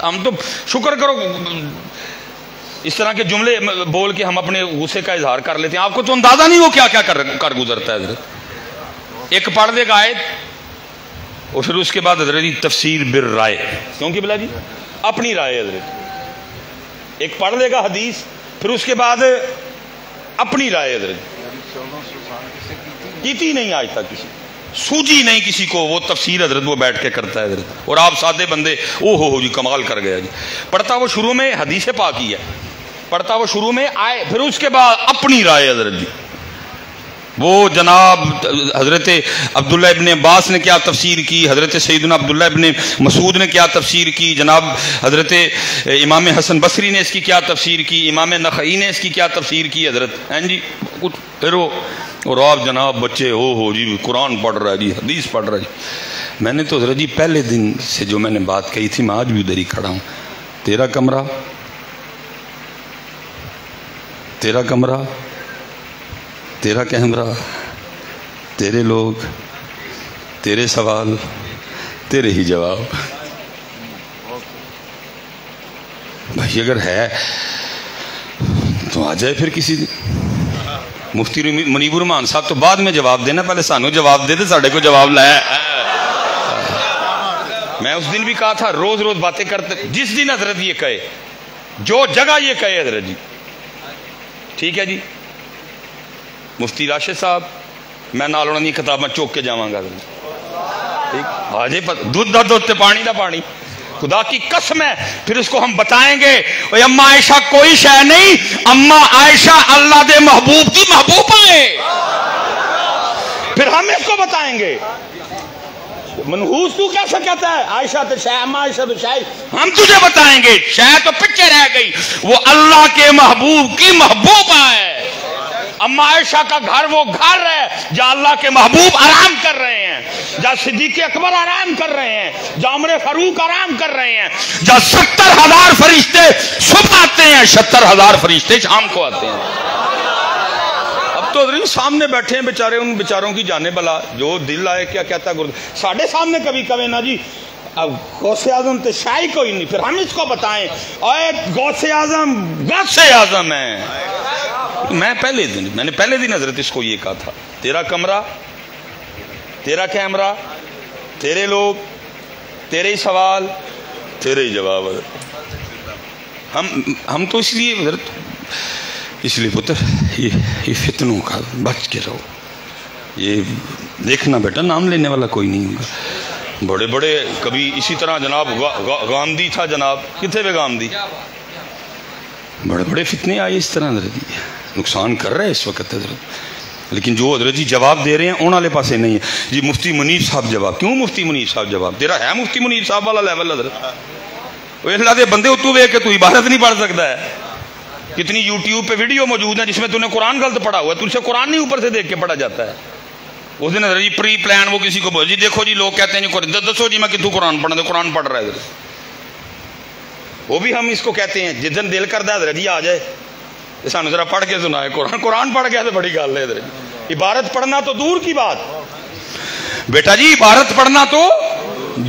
ہم تو شکر کرو اس طرح کے جملے بول کے ہم اپنے غصے کا اظہار کر لیتے ہیں، آپ کو تو اندازہ نہیں ہو کیا کیا کر گزرتا ہے حضرت۔ ایک پڑھ دے گا آیت اور پھر اس کے بعد حضرت جی تفسیر بالرائے. کیوں کہ بلا جی اپنی رائے حضرت. ایک پڑھ لے گا حدیث پھر اس کے بعد اپنی رائے حضرت. کیتی نہیں آج تک کسی سوجی نہیں کسی کو وہ تفسیر حضرت وہ بیٹھ کے کرتا ہے حضرت. اور آپ سادے بندے او ہو جی کمال کر گیا جی. پڑھتا وہ شروع میں حدیث پاک ہی ہے, پڑھتا وہ شروع میں آئے پھر اس کے بعد اپنی رائے حضرت جی. وہ جناب حضرت عبداللہ ابن عباس نے کیا تفسیر کی, حضرت سیدنا عبداللہ ابن مسعود نے کیا تفسیر کی, جناب حضرت امام حسن بصری نے اس کی کیا تفسیر کی, امام نخعی نے اس کی کیا تفسیر کی حضرت ہیں جی. کچھ پھر اور آپ جناب بچے ہو جی قرآن پڑھ رہا ہے جی حدیث پڑھ رہا ہے جی. میں نے تو حضرت جی پہلے دن سے جو میں نے بات کہی تھی میں آج بھی ادھر ہی کھڑا ہوں. تیرا کمرہ تیرا کیمرہ, تیرے لوگ, تیرے سوال, تیرے ہی جواب. بھائی اگر ہے تو آ جائے پھر کسی دن. مفتی منیب الرحمان صاحب تو بعد میں جواب دینا, پہلے سانو جواب دے دے, ساڑھے کو جواب لایا. میں اس دن بھی کہا تھا روز روز باتیں کرتے, جس دن حضرت یہ کہے, جو جگہ یہ کہے حضرت جی ٹھیک ہے جی. مفتی راشد صاحب میں نال انہاں دی کتاباں چوک کے جاواں گا ٹھیک آجے دودھ دا دودھ تے پانی دا پانی. خدا کی قسم ہے پھر اس کو ہم بتائیں گے اماں عائشہ کوئی شے نہیں, اماں عائشہ اللہ دے محبوب کی محبوبہ ہے. پھر ہم اس کو بتائیں گے. منحوس تو کیسے کہتا ہے عائشہ تو شے, اماں عائشہ تو شے, ہم تجھے بتائیں گے شے تو پیچھے رہ گئی, وہ اللہ کے محبوب کی محبوبہ ہے. اماں عائشہ کا گھر وہ گھر ہے جہاں اللہ کے محبوب آرام کر رہے ہیں, جہاں صدیق اکبر آرام کر رہے ہیں, جہاں عمر فاروق آرام کر رہے ہیں, جہاں 70,000 فرشتے صبح آتے ہیں, 70,000 فرشتے شام کو آتے ہیں. اب تو سامنے بیٹھے ہیں بیچارے, ان بیچاروں کی جانے بلا جو دل آئے کیا کہتا ہے ساڑھے سامنے کبھی کبھی نا جی اب غوث اعظم تو شاہی کوئی نہیں, پھر ہم اس کو بتائیں اے غوث اعظم ہے. میں نے پہلے دن حضرت اس کو یہ کہا تھا تیرا کمرہ, تیرا کیمرہ, تیرے لوگ, تیرے ہی سوال, تیرے ہی جواب. ہم تو اس لیے پتر یہ فتنوں کا بچ کے رہو. یہ دیکھنا بیٹا نام لینے والا کوئی نہیں ہوگا. بڑے بڑے کبھی اسی طرح جناب گاندھی تھا, جناب کتنے پہ گاندھی, بڑے بڑے فتنے آئے اس طرح حضرت جی نقصان کر رہے ہیں اس وقت حضرت. لیکن جو حضرت جی جواب دے رہے ہیں انہوں والے پاسے نہیں ہے جی. مفتی منیب صاحب جواب, کیوں مفتی منیب صاحب جواب تیرا ہے مفتی منیب صاحب والا لیول حضرت. وہ اللہ دے بندے اتو وے کہ تو عبارت نہیں پڑھ سکتا ہے. کتنی یوٹیوب پہ ویڈیو موجود ہیں جس میں تو نے قرآن غلط پڑھا ہوا ہے, تجھ سے قرآن نہیں اوپر سے دیکھ کے پڑھا جاتا ہے. اس دن حضرت جی پری پلان وہ کسی کو بول جی دیکھو جی لوگ کہتے ہیں جی دسو جی میں کتوں قرآن پڑھنا, تو قرآن پڑھ رہا ہے حضرت. وہ بھی ہم اس کو کہتے ہیں جس دن دل کرتا ہے حضرت جی آ جائے سانو ذرا پڑھ کے سنائے قرآن پڑھ گیا تو بڑی گل ہے حضرت جی. عبارت پڑھنا تو دور کی بات بیٹا جی, عبارت پڑھنا تو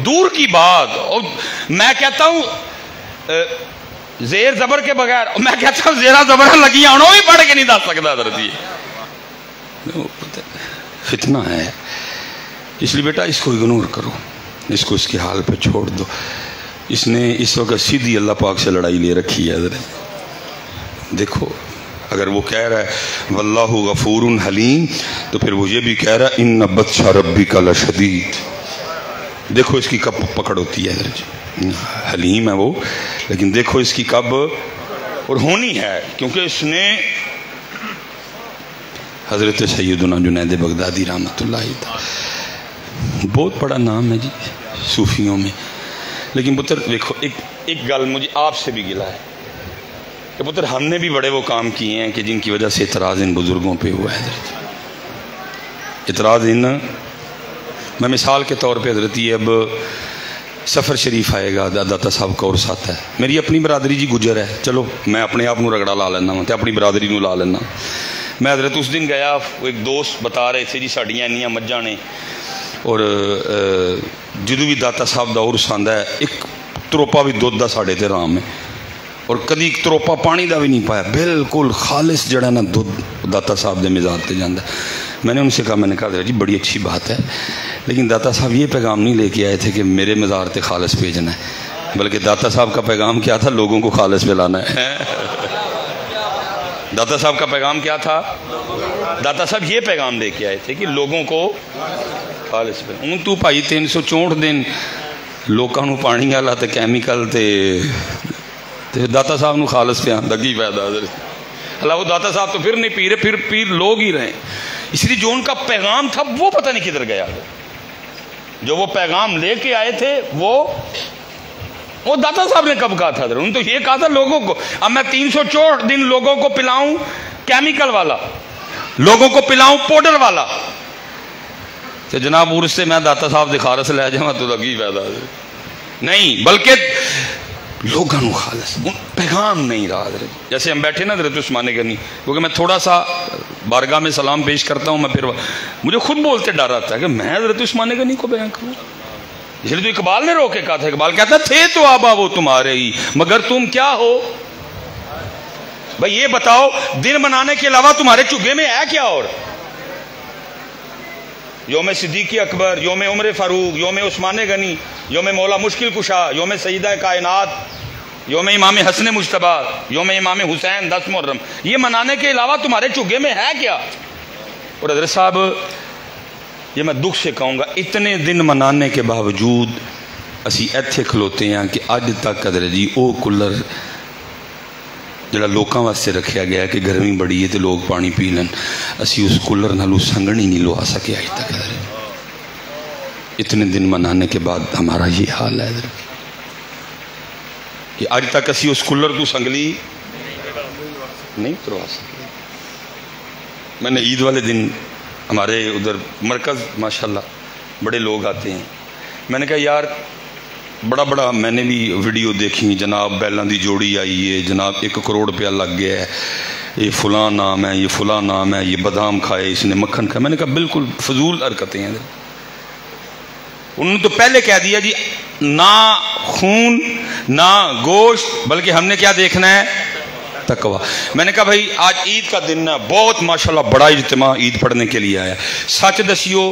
دور کی بات. اور میں کہتا ہوں زیر زبر کے بغیر, میں کہتا ہوں زیرہ زبر لگی انہوں بھی پڑھ کے نہیں دس سکتا حضرت جی. فتنہ ہے, اس لیے بیٹا اس کو اگنور کرو, اس کو اس کے حال پہ چھوڑ دو. اس نے اس وقت سیدھی اللہ پاک سے لڑائی لے رکھی ہے حضرت. دیکھو اگر وہ کہہ رہا ہے واللہ غفور حلیم, تو پھر وہ یہ بھی کہہ رہا ہے ان بطش ربک لشدید. دیکھو اس کی کب پکڑ ہوتی ہے حضرت جی. حلیم ہے وہ, لیکن دیکھو اس کی کب اور ہونی ہے, کیونکہ اس نے حضرت سیدنا جنید بغدادی رحمۃ اللہ تعالی بہت بڑا نام ہے جی صوفیوں میں. لیکن پتر دیکھو ایک گل مجھے آپ سے بھی گلا ہے کہ پتر ہم نے بھی بڑے وہ کام کیے ہیں کہ جن کی وجہ سے اعتراض ان بزرگوں پہ ہوا ہے حضرت. اعتراض میں مثال کے طور پہ حضرت یہ اب سفر شریف آئے گا, داتا صاحب کا عرس آتا ہے. میری اپنی برادری جی گجر ہے, چلو میں اپنے آپ رگڑا لا لینا تے اپنی برادری نو لا لینا. میں حضرت اس دن گیا, ایک دوست بتا رہے تھے جی ساڑیاں انیاں مجھاں نے, اور جدو بھی داتا صاحب دا عرس آندا ہے ایک تروپا بھی دودھ دا ساڑے تے رام ہے, اور کدی تروپا پانی دا بھی نہیں پایا, بالکل خالص جڑا نا دودھ داتا صاحب دے مزاج تے جاندا ہے. میں نے ان سے کہا، میں نے کہا جی بڑی اچھی بات ہے، لیکن داتا صاحب یہ پیغام نہیں لے کے آئے تھے کہ میرے مزار تے خالص بھیجنا ہے، بلکہ داتا صاحب کا پیغام کیا تھا؟ لوگوں کو خالص پہ لانا ہے۔ داتا صاحب کا پیغام کیا تھا؟ داتا صاحب یہ پیغام لے کے آئے تھے کہ لوگوں کو خالص پہ۔ ہوں تو بھائی 364 دن لوکاں نو پانی والا تے کیمیکل تے داتا صاحب نو خالص پہ آندا کی فائدہ؟ اللہ وہ داتا صاحب تو پھر نہیں پی رہے، پھر پیر لوگ ہی رہے، اس لیے جو ان کا پیغام تھا وہ پتہ نہیں کدھر گیا۔ جو وہ پیغام لے کے آئے تھے وہ داتا صاحب نے کب کہا تھا؟ انہوں نے تو یہ کہا تھا لوگوں کو اب میں 364 دن لوگوں کو پلاؤں کیمیکل والا، لوگوں کو پلاؤں پاؤڈر والا، تو جناب عرص سے میں داتا صاحب دکھا رہا سے لے جاؤں تو لگی فائدہ نہیں، بلکہ لوگوں کو خالص پیغام نہیں رہا۔ جیسے ہم بیٹھے نا حضرت عثمان غنی، کیونکہ میں تھوڑا سا بارگاہ میں سلام پیش کرتا ہوں، میں پھر مجھے خود بولتے ڈر آتا ہے کہ میں حضرت عثمان غنی کو بیان کروں، اس لیے تو اقبال نے روکے کہا تھا، اقبال کہتا تھے تو آبا وہ تمہارے ہی مگر تم کیا ہو؟ بھئی یہ بتاؤ دن منانے کے علاوہ تمہارے چگے میں ہے کیا؟ اور یوم صدیق اکبر، یوم عمر فاروق، یوم عثمان غنی، یوم مولا مشکل کشا، یوم سیدہ کائنات، یوم امام حسن مجتبی، یوم امام حسین 10 محرم، یہ منانے کے علاوہ تمہارے چگے میں ہے کیا؟ اور حضرت صاحب یہ میں دکھ سے کہوں گا، اتنے دن منانے کے باوجود اسی ایتھے کھلوتے ہیں کہ اج تک حضرت جی او کولر جڑا لوکاں واسطے رکھیا گیا ہے کہ گرمی بڑی ہے تو لوگ پانی پی لین، اسی اس کولر نالو سنگن ہی نہیں لوا سکے آج تک حضرت۔ اتنے دن منانے کے بعد ہمارا یہ حال ہے حضرت کہ آج تک اسی اس کولر تو سنگلی نہیں کروا سکے۔ میں نے عید والے دن ہمارے ادھر مرکز ماشاءاللہ بڑے لوگ آتے ہیں، میں نے کہا یار بڑا میں نے بھی ویڈیو دیکھی، جناب بیلاں دی جوڑی آئی ہے، جناب 1 کروڑ روپیہ لگ گیا ہے، یہ فلاں نام ہے، یہ فلاں نام ہے، یہ بادام کھائے، اس نے مکھن کھائے۔ میں نے کہا بالکل فضول حرکتیں ہیں۔ انہوں نے تو پہلے کہہ دیا جی نہ خون نہ گوشت، بلکہ ہم نے کیا دیکھنا ہے؟ تقوی۔ میں نے کہا بھائی آج عید کا دن ہے، بہت ماشاءاللہ بڑا اجتماع عید پڑھنے کے لیے آیا، سچ دسیو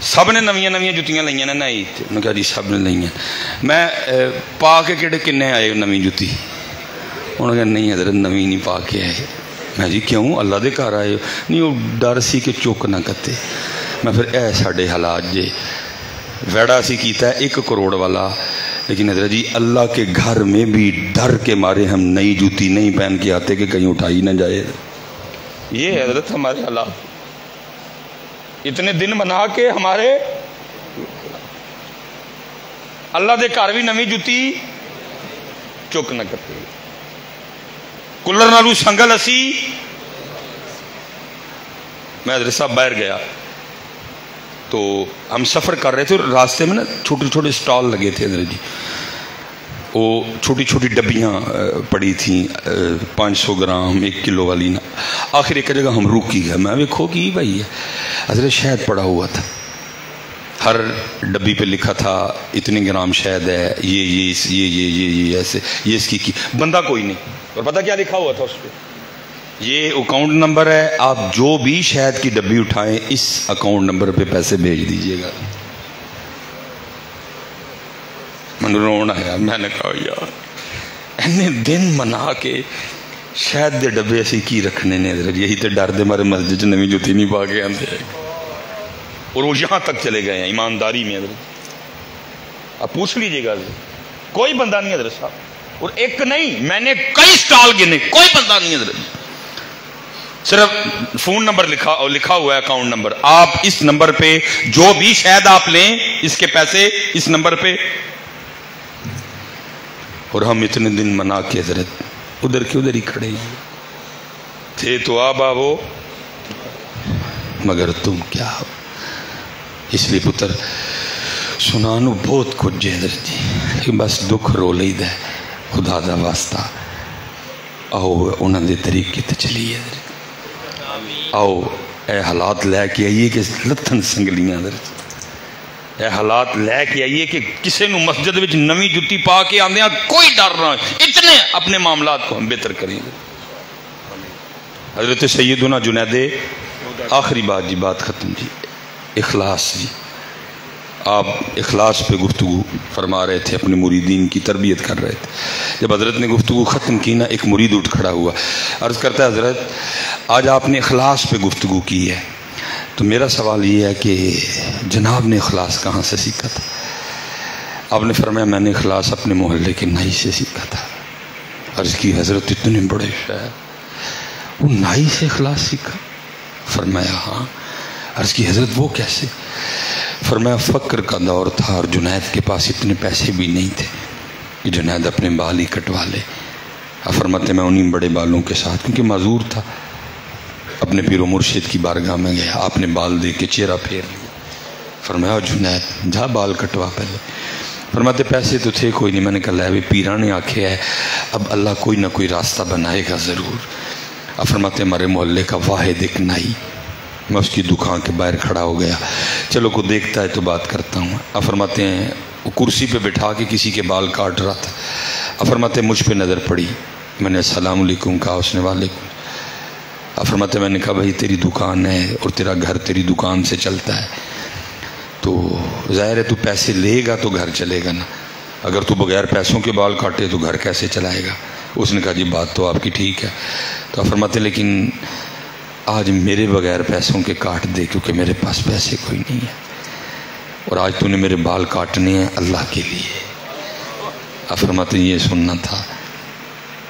سب نے نویاں جتیاں لئیاں نے نا عید؟ انہوں نے کہا جی سب نے لئیاں۔ میں پا کے کنے آئے نویں جتی؟ انہوں نے کہا نہیں حضرت نویں نہیں پا کے آئے۔ میں جی کیوں؟ اللہ دے گھر آئے؟ نہیں وہ ڈر سی کہ چک نہ کتے۔ میں پھر اے ساڈے حالات جے ویڑا سی کیتا ہے 1 کروڑ والا، لیکن حضرت جی اللہ کے گھر میں بھی ڈر کے مارے ہم نئی جوتی نہیں پہن کے آتے کہ کہیں اٹھائی نہ جائے۔ یہ حضرت ہمارے حالات، اتنے دن منا کے ہمارے اللہ دے گھر بھی نویں جوتی چک نہ کرتے، کلر نالو سنگل اسی۔ میں حضرت صاحب باہر گیا تو ہم سفر کر رہے تھے، راستے میں نا چھوٹے سٹال لگے تھے حضرت جی، وہ چھوٹی ڈبیاں پڑی تھیں 500 گرام 1 کلو والی نا۔ آخر ایک جگہ ہم رک ہی گئے، میں ویکھو کی بھائی ہے حضرت شہد پڑا ہوا تھا، ہر ڈبی پہ لکھا تھا اتنی گرام شہد ہے، یہ ایسے، یہ اس کی بندہ کوئی نہیں، اور پتہ کیا لکھا ہوا تھا اس پہ؟ یہ اکاؤنٹ نمبر ہے، آپ جو بھی شہد کی ڈبی اٹھائیں اس اکاؤنٹ نمبر پہ پیسے بھیج دیجئے گا۔ میں نے رونا ہے، میں نے کہا یار اینے دن منا کے شہد دے ڈبے ایسے کی رکھنے نے حضرت، یہی تے ڈر دے مارے مسجد نویں جوتی نہیں پا کے آندے، اور وہ یہاں تک چلے گئے ہیں ایمانداری میں حضرت۔ آپ پوچھ لیجئے گا حضرت، کوئی بندہ نہیں حضرت صاحب، اور ایک نہیں میں نے کئی سٹال گنے، کوئی بندہ نہیں حضرت، صرف فون نمبر لکھا ہوا ہے اکاؤنٹ نمبر، آپ اس نمبر پہ جو بھی شہد آپ لیں اس کے پیسے اس نمبر پہ۔ اور ہم اتنے دن منا کے حضرت ادھر کے ادھر ہی کھڑے ہیں، تھے تو آبا وہ مگر تم کیا ہو۔ اس لیے پتر سنانو بہت کچھ جے حضرت جی، بس دکھ رو لئی دے، خدا دا واسطہ آؤ انہوں دے طریقے تے چلیے حضرت، آؤ اے حالات لے کے آئیے کہ لتھن سنگلیاں حضرت، اے حالات لے کے آئیے کہ کسے نو مسجد وچ نویں جتی پا کے آندے ہیں کوئی ڈر نہ، اتنے اپنے معاملات کو ہم بہتر کریں گے۔ حضرت سیدنا جنید آخری بات جی، بات ختم جی، اخلاص جی. آپ اخلاص پہ گفتگو فرما رہے تھے، اپنے مریدین کی تربیت کر رہے تھے. جب حضرت نے گفتگو ختم کی نا، ایک مرید اٹھ کھڑا ہوا، عرض کرتا ہے حضرت آج آپ نے اخلاص پہ گفتگو کی ہے، تو میرا سوال یہ ہے کہ جناب نے اخلاص کہاں سے سیکھا تھا؟ آپ نے فرمایا میں نے اخلاص اپنے محلے کے نائی سے سیکھا تھا. عرض کی حضرت اتنے بڑے شاعر، وہ نائی سے اخلاص سیکھا؟ فرمایا ہاں. عرض کی حضرت وہ کیسے؟ فرمایا فقر کا دور تھا اور جنید کے پاس اتنے پیسے بھی نہیں تھے کہ جنید اپنے بال ہی کٹوا لے. فرماتے میں انہیں بڑے بالوں کے ساتھ، کیونکہ معذور تھا، اپنے پیر و مرشد کی بارگاہ میں گیا، آپ نے بال دے کے چہرہ پھیر لیا. فرمایا جنید جا بال کٹوا پہلے. فرماتے پیسے تو تھے کوئی نہیں. میں نے کہا لے پیرا نے آکھے ہے، اب اللہ کوئی نہ کوئی راستہ بنائے گا ضرور. فرماتے ہمارے محلے کا واحد ایک نائی، میں اس کی دکان کے باہر کھڑا ہو گیا، چلو کو دیکھتا ہے تو بات کرتا ہوں. فرماتے ہیں وہ کرسی پہ بٹھا کے کسی کے بال کاٹ رہا تھا. فرماتے مجھ پہ نظر پڑی، میں نے السلام علیکم کہا، اس نے وعلیکم. فرماتے میں نے کہا بھائی تیری دکان ہے اور تیرا گھر تیری دکان سے چلتا ہے، تو ظاہر ہے تو پیسے لے گا تو گھر چلے گا نا، اگر تو بغیر پیسوں کے بال کاٹے تو گھر کیسے چلائے گا؟ اس نے کہا جی بات تو آپ کی ٹھیک ہے. تو فرماتے لیکن آج میرے بغیر پیسوں کے کاٹ دے، کیونکہ میرے پاس پیسے کوئی نہیں ہے، اور آج تو نے میرے بال کاٹنے ہیں اللہ کے لیے. فرماتے یہ سننا تھا.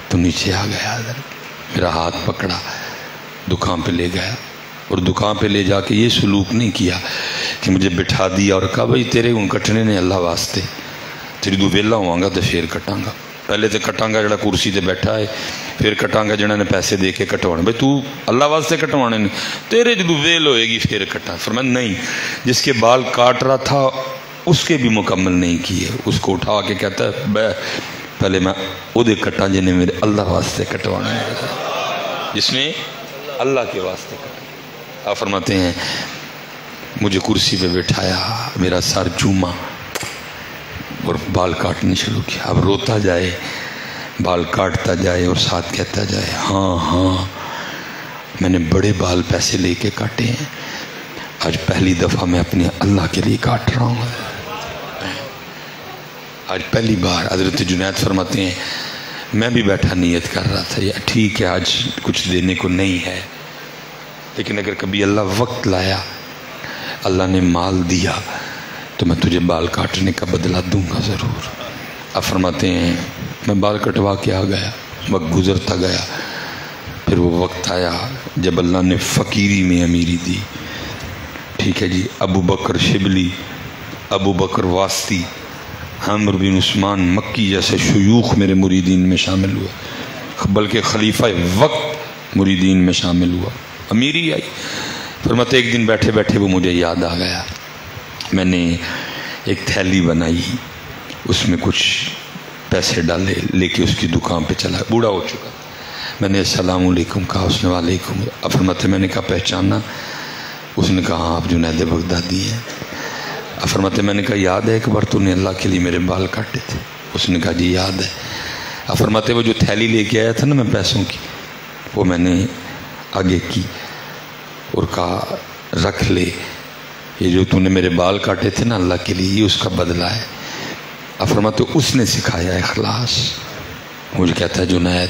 تو نیچے آ گیا حضرت، میرا ہاتھ پکڑا، دکان پہ لے گیا، اور دکان پہ لے جا کے یہ سلوک نہیں کیا کہ مجھے بٹھا دیا اور کہا بھائی تیرے ان کٹنے نے اللہ واسطے، تیری تو ویلا ہوا گا تو پھر کٹاں گا. پہلے تو کٹاں گا جڑا کرسی تے بیٹھا ہے، پھر کٹاں گا جنہوں نے پیسے دے کے کٹوانے. بھائی تو اللہ واسطے کٹوانے نے، تیرے جدو ویل ہوئے گی پھر کٹاں. فرمایا نہیں، جس کے بال کاٹ رہا تھا اس کے بھی مکمل نہیں کیے. اس کو اٹھا کے کہتا ہے پہلے میں وہ دے کٹاں جنہیں میرے اللہ واسطے کٹوانے، جس نے اللہ کے واسطے کٹا. فرماتے ہیں مجھے کرسی پہ بٹھایا، میرا سر چوما اور بال کاٹنے شروع کیا. اب روتا جائے، بال کاٹتا جائے اور ساتھ کہتا جائے ہاں ہاں میں نے بڑے بال پیسے لے کے کاٹے ہیں، آج پہلی دفعہ میں اپنے اللہ کے لیے کاٹ رہا ہوں. آج پہلی بار. حضرت جنید فرماتے ہیں میں بھی بیٹھا نیت کر رہا تھا، یا ٹھیک ہے آج کچھ دینے کو نہیں ہے، لیکن اگر کبھی اللہ وقت لایا، اللہ نے مال دیا، تو میں تجھے بال کاٹنے کا بدلہ دوں گا ضرور. اب فرماتے ہیں میں بال کٹوا کے آ گیا، وقت گزرتا گیا، پھر وہ وقت آیا جب اللہ نے فقیری میں امیری دی. ٹھیک ہے جی، ابو بکر شبلی، ابو بکر واسطی، عمر بن عثمان مکی جیسے شیوخ میرے مریدین میں شامل ہوئے، بلکہ خلیفہ وقت مریدین میں شامل ہوا، امیری آئی. فرماتے ایک دن بیٹھے بیٹھے وہ مجھے یاد آ گیا، میں نے ایک تھیلی بنائی، اس میں کچھ پیسے ڈالے، لے کے اس کی دکان پہ چلا. بوڑھا ہو چکا، میں نے السلام علیکم کہا، اس نے وعلیکم. فرماتے میں نے کہا پہچانا؟ اس نے کہا ہاں آپ جنید بغدادی ہیں. فرماتے میں نے کہا یاد ہے ایک بار تو نے اللہ کے لیے میرے بال کاٹے تھے؟ اس نے کہا جی یاد ہے. فرماتے وہ جو تھیلی لے کے آیا تھا نا میں پیسوں کی، وہ میں نے آگے کی اور کہا رکھ لے، یہ جو تو نے میرے بال کاٹے تھے نا اللہ کے لیے، یہ اس کا بدلہ ہے. فرماتے اس نے سکھایا اخلاص. مجھے کہتا ہے جنید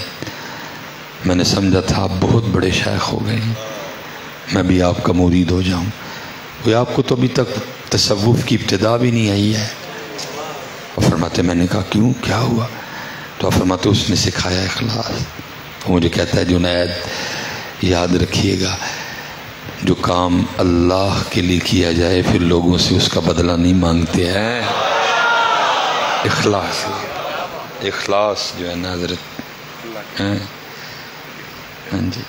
میں نے سمجھا تھا آپ بہت بڑے شیخ ہو گئے ہیں، میں بھی آپ کا مرید ہو جاؤں. وہ آپ کو تو ابھی تک تصوف کی ابتدا بھی نہیں آئی ہے. فرماتے میں نے کہا کیوں، کیا ہوا؟ تو فرماتے اس نے سکھایا اخلاص. مجھے کہتا ہے جنید یاد رکھیے گا، جو کام اللہ کے لیے کیا جائے پھر لوگوں سے اس کا بدلہ نہیں مانگتے ہیں. اخلاص، اخلاص جو ہے نا حضرت، ہاں جی،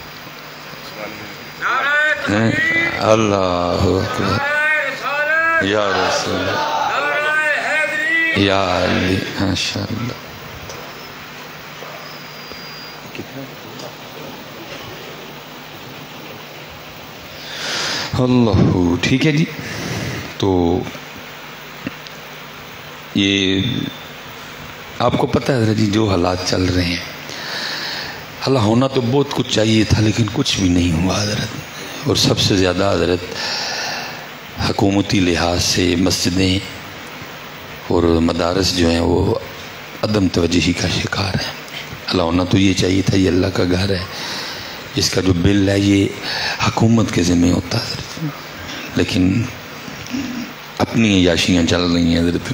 اللہ اکبر یا رسول یا علی، ماشاء اللہ. اللہ ٹھیک ہے جی. تو یہ آپ کو پتہ ہے جی جو حالات چل رہے ہیں، اللہ ہونا تو بہت کچھ چاہیے تھا لیکن کچھ بھی نہیں ہوا حضرت. اور سب سے زیادہ حضرت حکومتی لحاظ سے مسجدیں اور مدارس جو ہیں وہ عدم توجہی کا شکار ہیں. اللہ ہونا تو یہ چاہیے تھا، یہ اللہ کا گھر ہے، اس کا جو بل ہے یہ حکومت کے ذمہ ہوتا ہے، لیکن اپنی عیاشیاں چل رہی ہیں حضرت.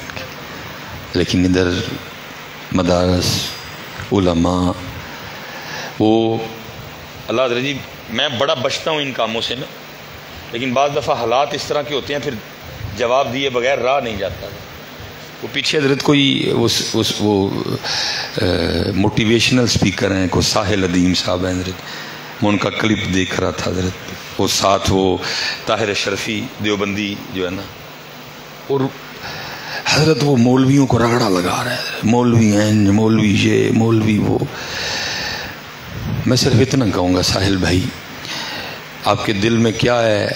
لیکن ادھر مدارس، علماء، وہ اللہ حضرت جی میں بڑا بچتا ہوں ان کاموں سے نا، لیکن بعض دفعہ حالات اس طرح کے ہوتے ہیں پھر جواب دیے بغیر راہ نہیں جاتا. وہ پیچھے حضرت کوئی وہ موٹیویشنل سپیکر ہیں، کوئی ساحل ادیم صاحب ہیں حضرت، میں ان کا کلپ دیکھ رہا تھا حضرت. وہ ساتھ وہ طاہر اشرفی دیوبندی جو ہے نا، اور حضرت وہ مولویوں کو رگڑا لگا رہا ہے، مولوی ہیں، مولوی یہ، مولوی وہ. میں صرف اتنا کہوں گا ساحل بھائی، آپ کے دل میں کیا ہے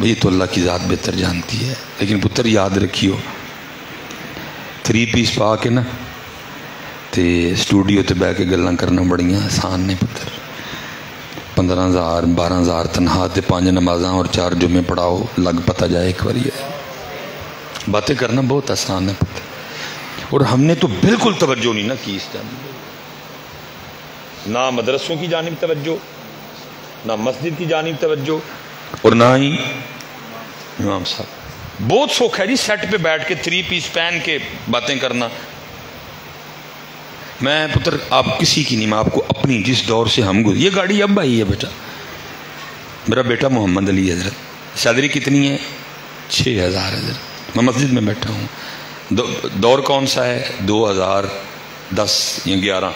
یہ تو اللہ کی ذات بہتر جانتی ہے، لیکن پتر یاد رکھیو 3 پیس پا کے نا تے اسٹوڈیو تے بہ کے گلاں کرنا بڑیاں آسان نے پتر. 15,000 12,000 تنہا تے 5 نمازاں اور 4 جمعے پڑھاؤ، لگ پتہ جائے ایک بار. باتیں کرنا بہت آسان ہے پتر، اور ہم نے تو بالکل توجہ نہیں نہ کی اس جانب، نہ مدرسوں کی جانب توجہ، نہ مسجد کی جانب توجہ، اور نہ ہی امام صاحب. بہت سوکھ ہے جی سیٹ پہ بیٹھ کے 3 پیس پہن کے باتیں کرنا. میں پتر آپ کسی کی نہیں، میں آپ کو اپنی جس دور سے ہم گزرے، یہ گاڑی اب آئی ہے بیٹا، میرا بیٹا محمد علی حضرت، سیلری کتنی ہے؟ 6,000 حضرت. میں مسجد میں بیٹھا ہوں، دور کون سا ہے؟ 2010 یا 11،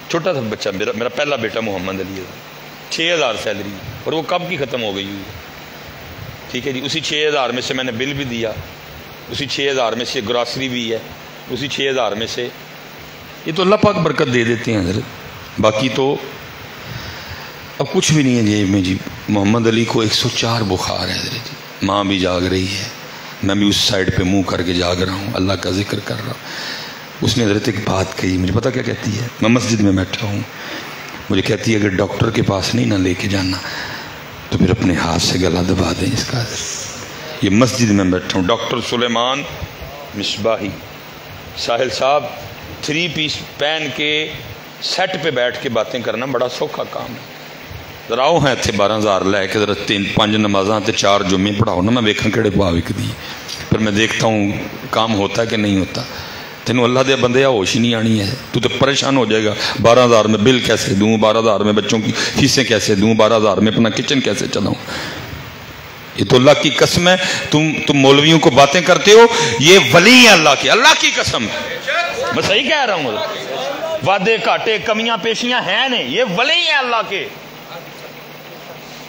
چھوٹا تھا بچہ، میرا پہلا بیٹا محمد علی حضرت. 6,000 سیلری، اور وہ کب کی ختم ہو گئی ہوئی. ٹھیک ہے جی، اسی 6,000 میں سے میں نے بل بھی دیا، اسی 6,000 میں سے گراسری بھی ہے، اسی 6,000 میں سے. یہ تو اللہ پاک برکت دے دیتے ہیں حضرت، باقی تو اب کچھ بھی نہیں ہے جیب میں جی. محمد علی کو 104 بخار ہے حضرت جی، ماں بھی جاگ رہی ہے، میں بھی اس سائڈ پہ منہ کر کے جاگ رہا ہوں، اللہ کا ذکر کر رہا ہوں. اس نے حضرت ایک بات کہی، مجھے پتا کیا کہتی ہے؟ میں مسجد میں بیٹھا ہوں، مجھے کہتی ہے اگر ڈاکٹر کے پاس نہیں نہ لے کے جانا تو پھر اپنے ہاتھ سے گلا دبا دیں اس کا. یہ مسجد میں بیٹھا ہوں. ڈاکٹر سلیمان مصباحی ساحل صاحب 3 پیس پہن کے سیٹ پہ بیٹھ کے باتیں کرنا بڑا سوکھا کام ہے. ذرا آؤ ہیں اتنے 12,000 لے کے ذرا 5 نمازاں تے 4 جمعے پڑھاؤ نا، میں ویکھاں کہڑے پا وک دی، پھر میں دیکھتا ہوں کام ہوتا ہے کہ نہیں ہوتا. تینوں اللہ دے بندے ہوش ہی نہیں آنی ہے، تو پریشان ہو جائے گا. 12,000 میں بل کیسے دوں، 12,000 میں بچوں کی فیسیں کیسے دوں، 12,000 میں اپنا کچن کیسے چلاؤں. یہ تو اللہ کی قسم ہے. تم مولویوں کو باتیں کرتے ہو، یہ ولی ہیں اللہ کے، اللہ کی قسم. میں صحیح کہہ رہا ہوں، وعدے کاٹے کمیاں پیشیاں ہیں نہیں، یہ ولی ہیں اللہ کے.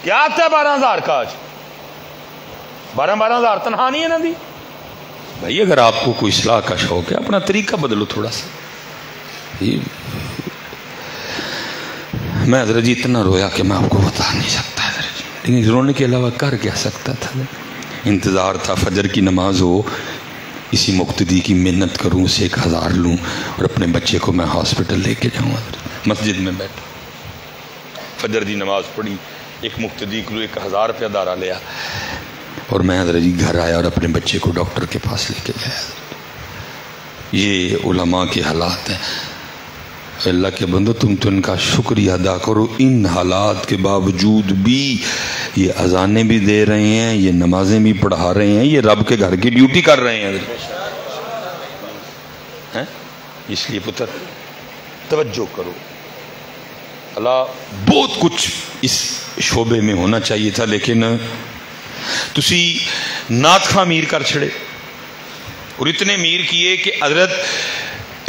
کیا آتا ہے 12,000 کا؟ آج 12,000 تنہا نہیں ہے نا دی. بھائی اگر آپ کو کوئی اصلاح کا شوق ہے اپنا طریقہ بدلو تھوڑا سا. میں حضرت جی اتنا رویا کہ میں آپ کو بتا نہیں سکتا حضرت جی، لیکن رونے کے علاوہ کر کیا سکتا تھا. انتظار تھا فجر کی نماز ہو، اسی مقتدی کی محنت کروں، اسے 1,000 لوں اور اپنے بچے کو میں ہاسپٹل لے کے جاؤں. مسجد میں بیٹھا فجر دی نماز پڑھی، ایک مقتدی کو 1,000 روپیہ دارا لیا، اور میں حضرت جی گھر آیا اور اپنے بچے کو ڈاکٹر کے پاس لے کے گیا. یہ علماء کے حالات ہیں. اللہ کے بندو تم تو ان کا شکریہ ادا کرو، ان حالات کے باوجود بھی یہ اذانیں بھی دے رہے ہیں، یہ نمازیں بھی پڑھا رہے ہیں، یہ رب کے گھر کی ڈیوٹی کر رہے ہیں. اس لیے پتر توجہ کرو. اللہ بہت کچھ اس شعبے میں ہونا چاہیے تھا، لیکن تسی نات خاں میر کر چھڑے، اور اتنے میر کیے کہ حضرت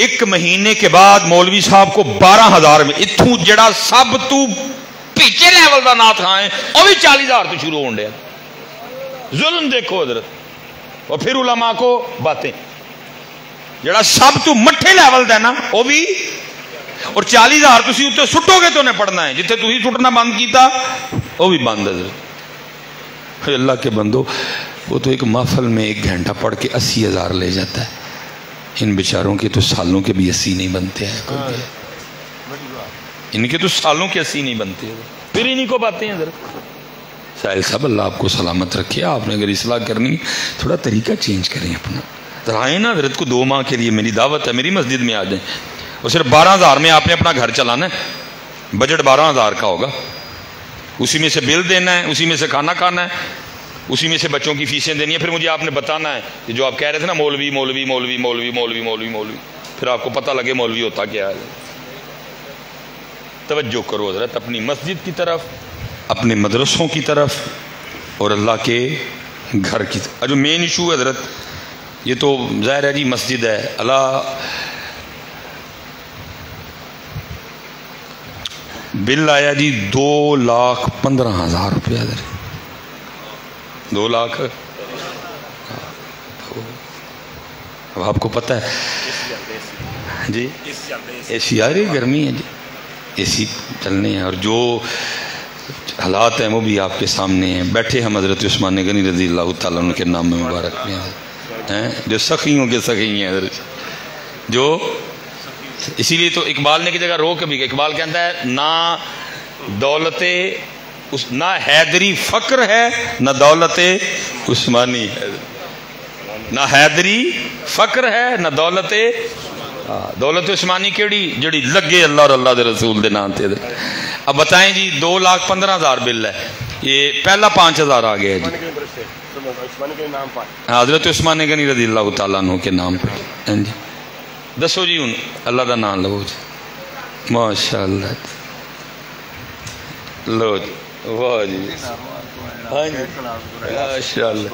1 مہینے کے بعد مولوی صاحب کو 12,000 میں اتھوں جڑا سب تو پیچھے لیول دا نات خاں ہے وہ بھی 40,000 تو شروع ہون ڈیا. ظلم دیکھو حضرت. اور پھر علماء کو باتیں، جڑا سب تو مٹھے لیول دا نا وہ بھی، اور 40,000 تسی اتنے سٹو گے تو انہیں پڑھنا ہے، جتنے تسی سٹنا بند کیتا وہ بھی بند ہے حضرت. اللہ کے بندو وہ تو ایک محفل میں 1 گھنٹہ پڑھ کے 80,000 لے جاتا ہے. ان بیچاروں کے تو سالوں کے بھی 80 نہیں بنتے ہیں، ان کے تو سالوں کے 80 نہیں بنتے. پھر انہیں کو باتیں ہیں حضرت. ساحل صاحب اللہ آپ کو سلامت رکھے. آپ نے اگر اصلاح کرنی تھوڑا طریقہ چینج کریں اپنا. آئیں نا حضرت کو 2 ماہ کے لیے میری دعوت ہے, میری مسجد میں آ جائیں. اور صرف 12,000 میں آپ نے اپنا گھر چلانا ہے, بجٹ 12,000 کا ہوگا, اسی میں سے بل دینا ہے, اسی میں سے کھانا کھانا ہے, اسی میں سے بچوں کی فیسیں دینی ہے. پھر مجھے آپ نے بتانا ہے کہ جو آپ کہہ رہے تھے نا مولوی مولوی مولوی مولوی مولوی مولوی مولوی, پھر آپ کو پتہ لگے مولوی ہوتا کیا ہے. توجہ کرو حضرت اپنی مسجد کی طرف, اپنے مدرسوں کی طرف, اور اللہ کے گھر کی طرف. جو مین ایشو ہے حضرت, یہ تو ظاہر ہے جی مسجد ہے. اللہ بل آیا جی 2,15,000 روپیہ حضرت, 2 لاکھ. اب آپ کو پتہ ہے جی اے سی آ رہی گرمی ہے جی, اے سی چلنے ہیں, اور جو حالات ہیں وہ بھی آپ کے سامنے ہیں. بیٹھے ہم حضرت عثمان غنی رضی اللہ تعالیٰ عنہ کے نام میں مبارک ہیں, جو سخیوں کے سخی ہیں حضرت, جو اسی لیے تو اقبال نے کی جگہ روک بھی, اقبال کہتا ہے نہ دولت نہ حیدری فقر ہے نہ دولت عثمانی ہے, نہ حیدری فقر ہے نہ دولت عثمانی کیڑی جڑی لگے اللہ اور اللہ دے رسول دے نام تے. اب بتائیں جی 2,15,000 بل ہے, یہ پہلا 5,000 آ گیا جی حضرت عثمان غنی رضی اللہ تعالیٰ عنہ کے نام پر. جی دسو جی ہوں اللہ دا نام لو جی, ماشاءاللہ لو جی, واہ جی, ہاں جی ماشاءاللہ.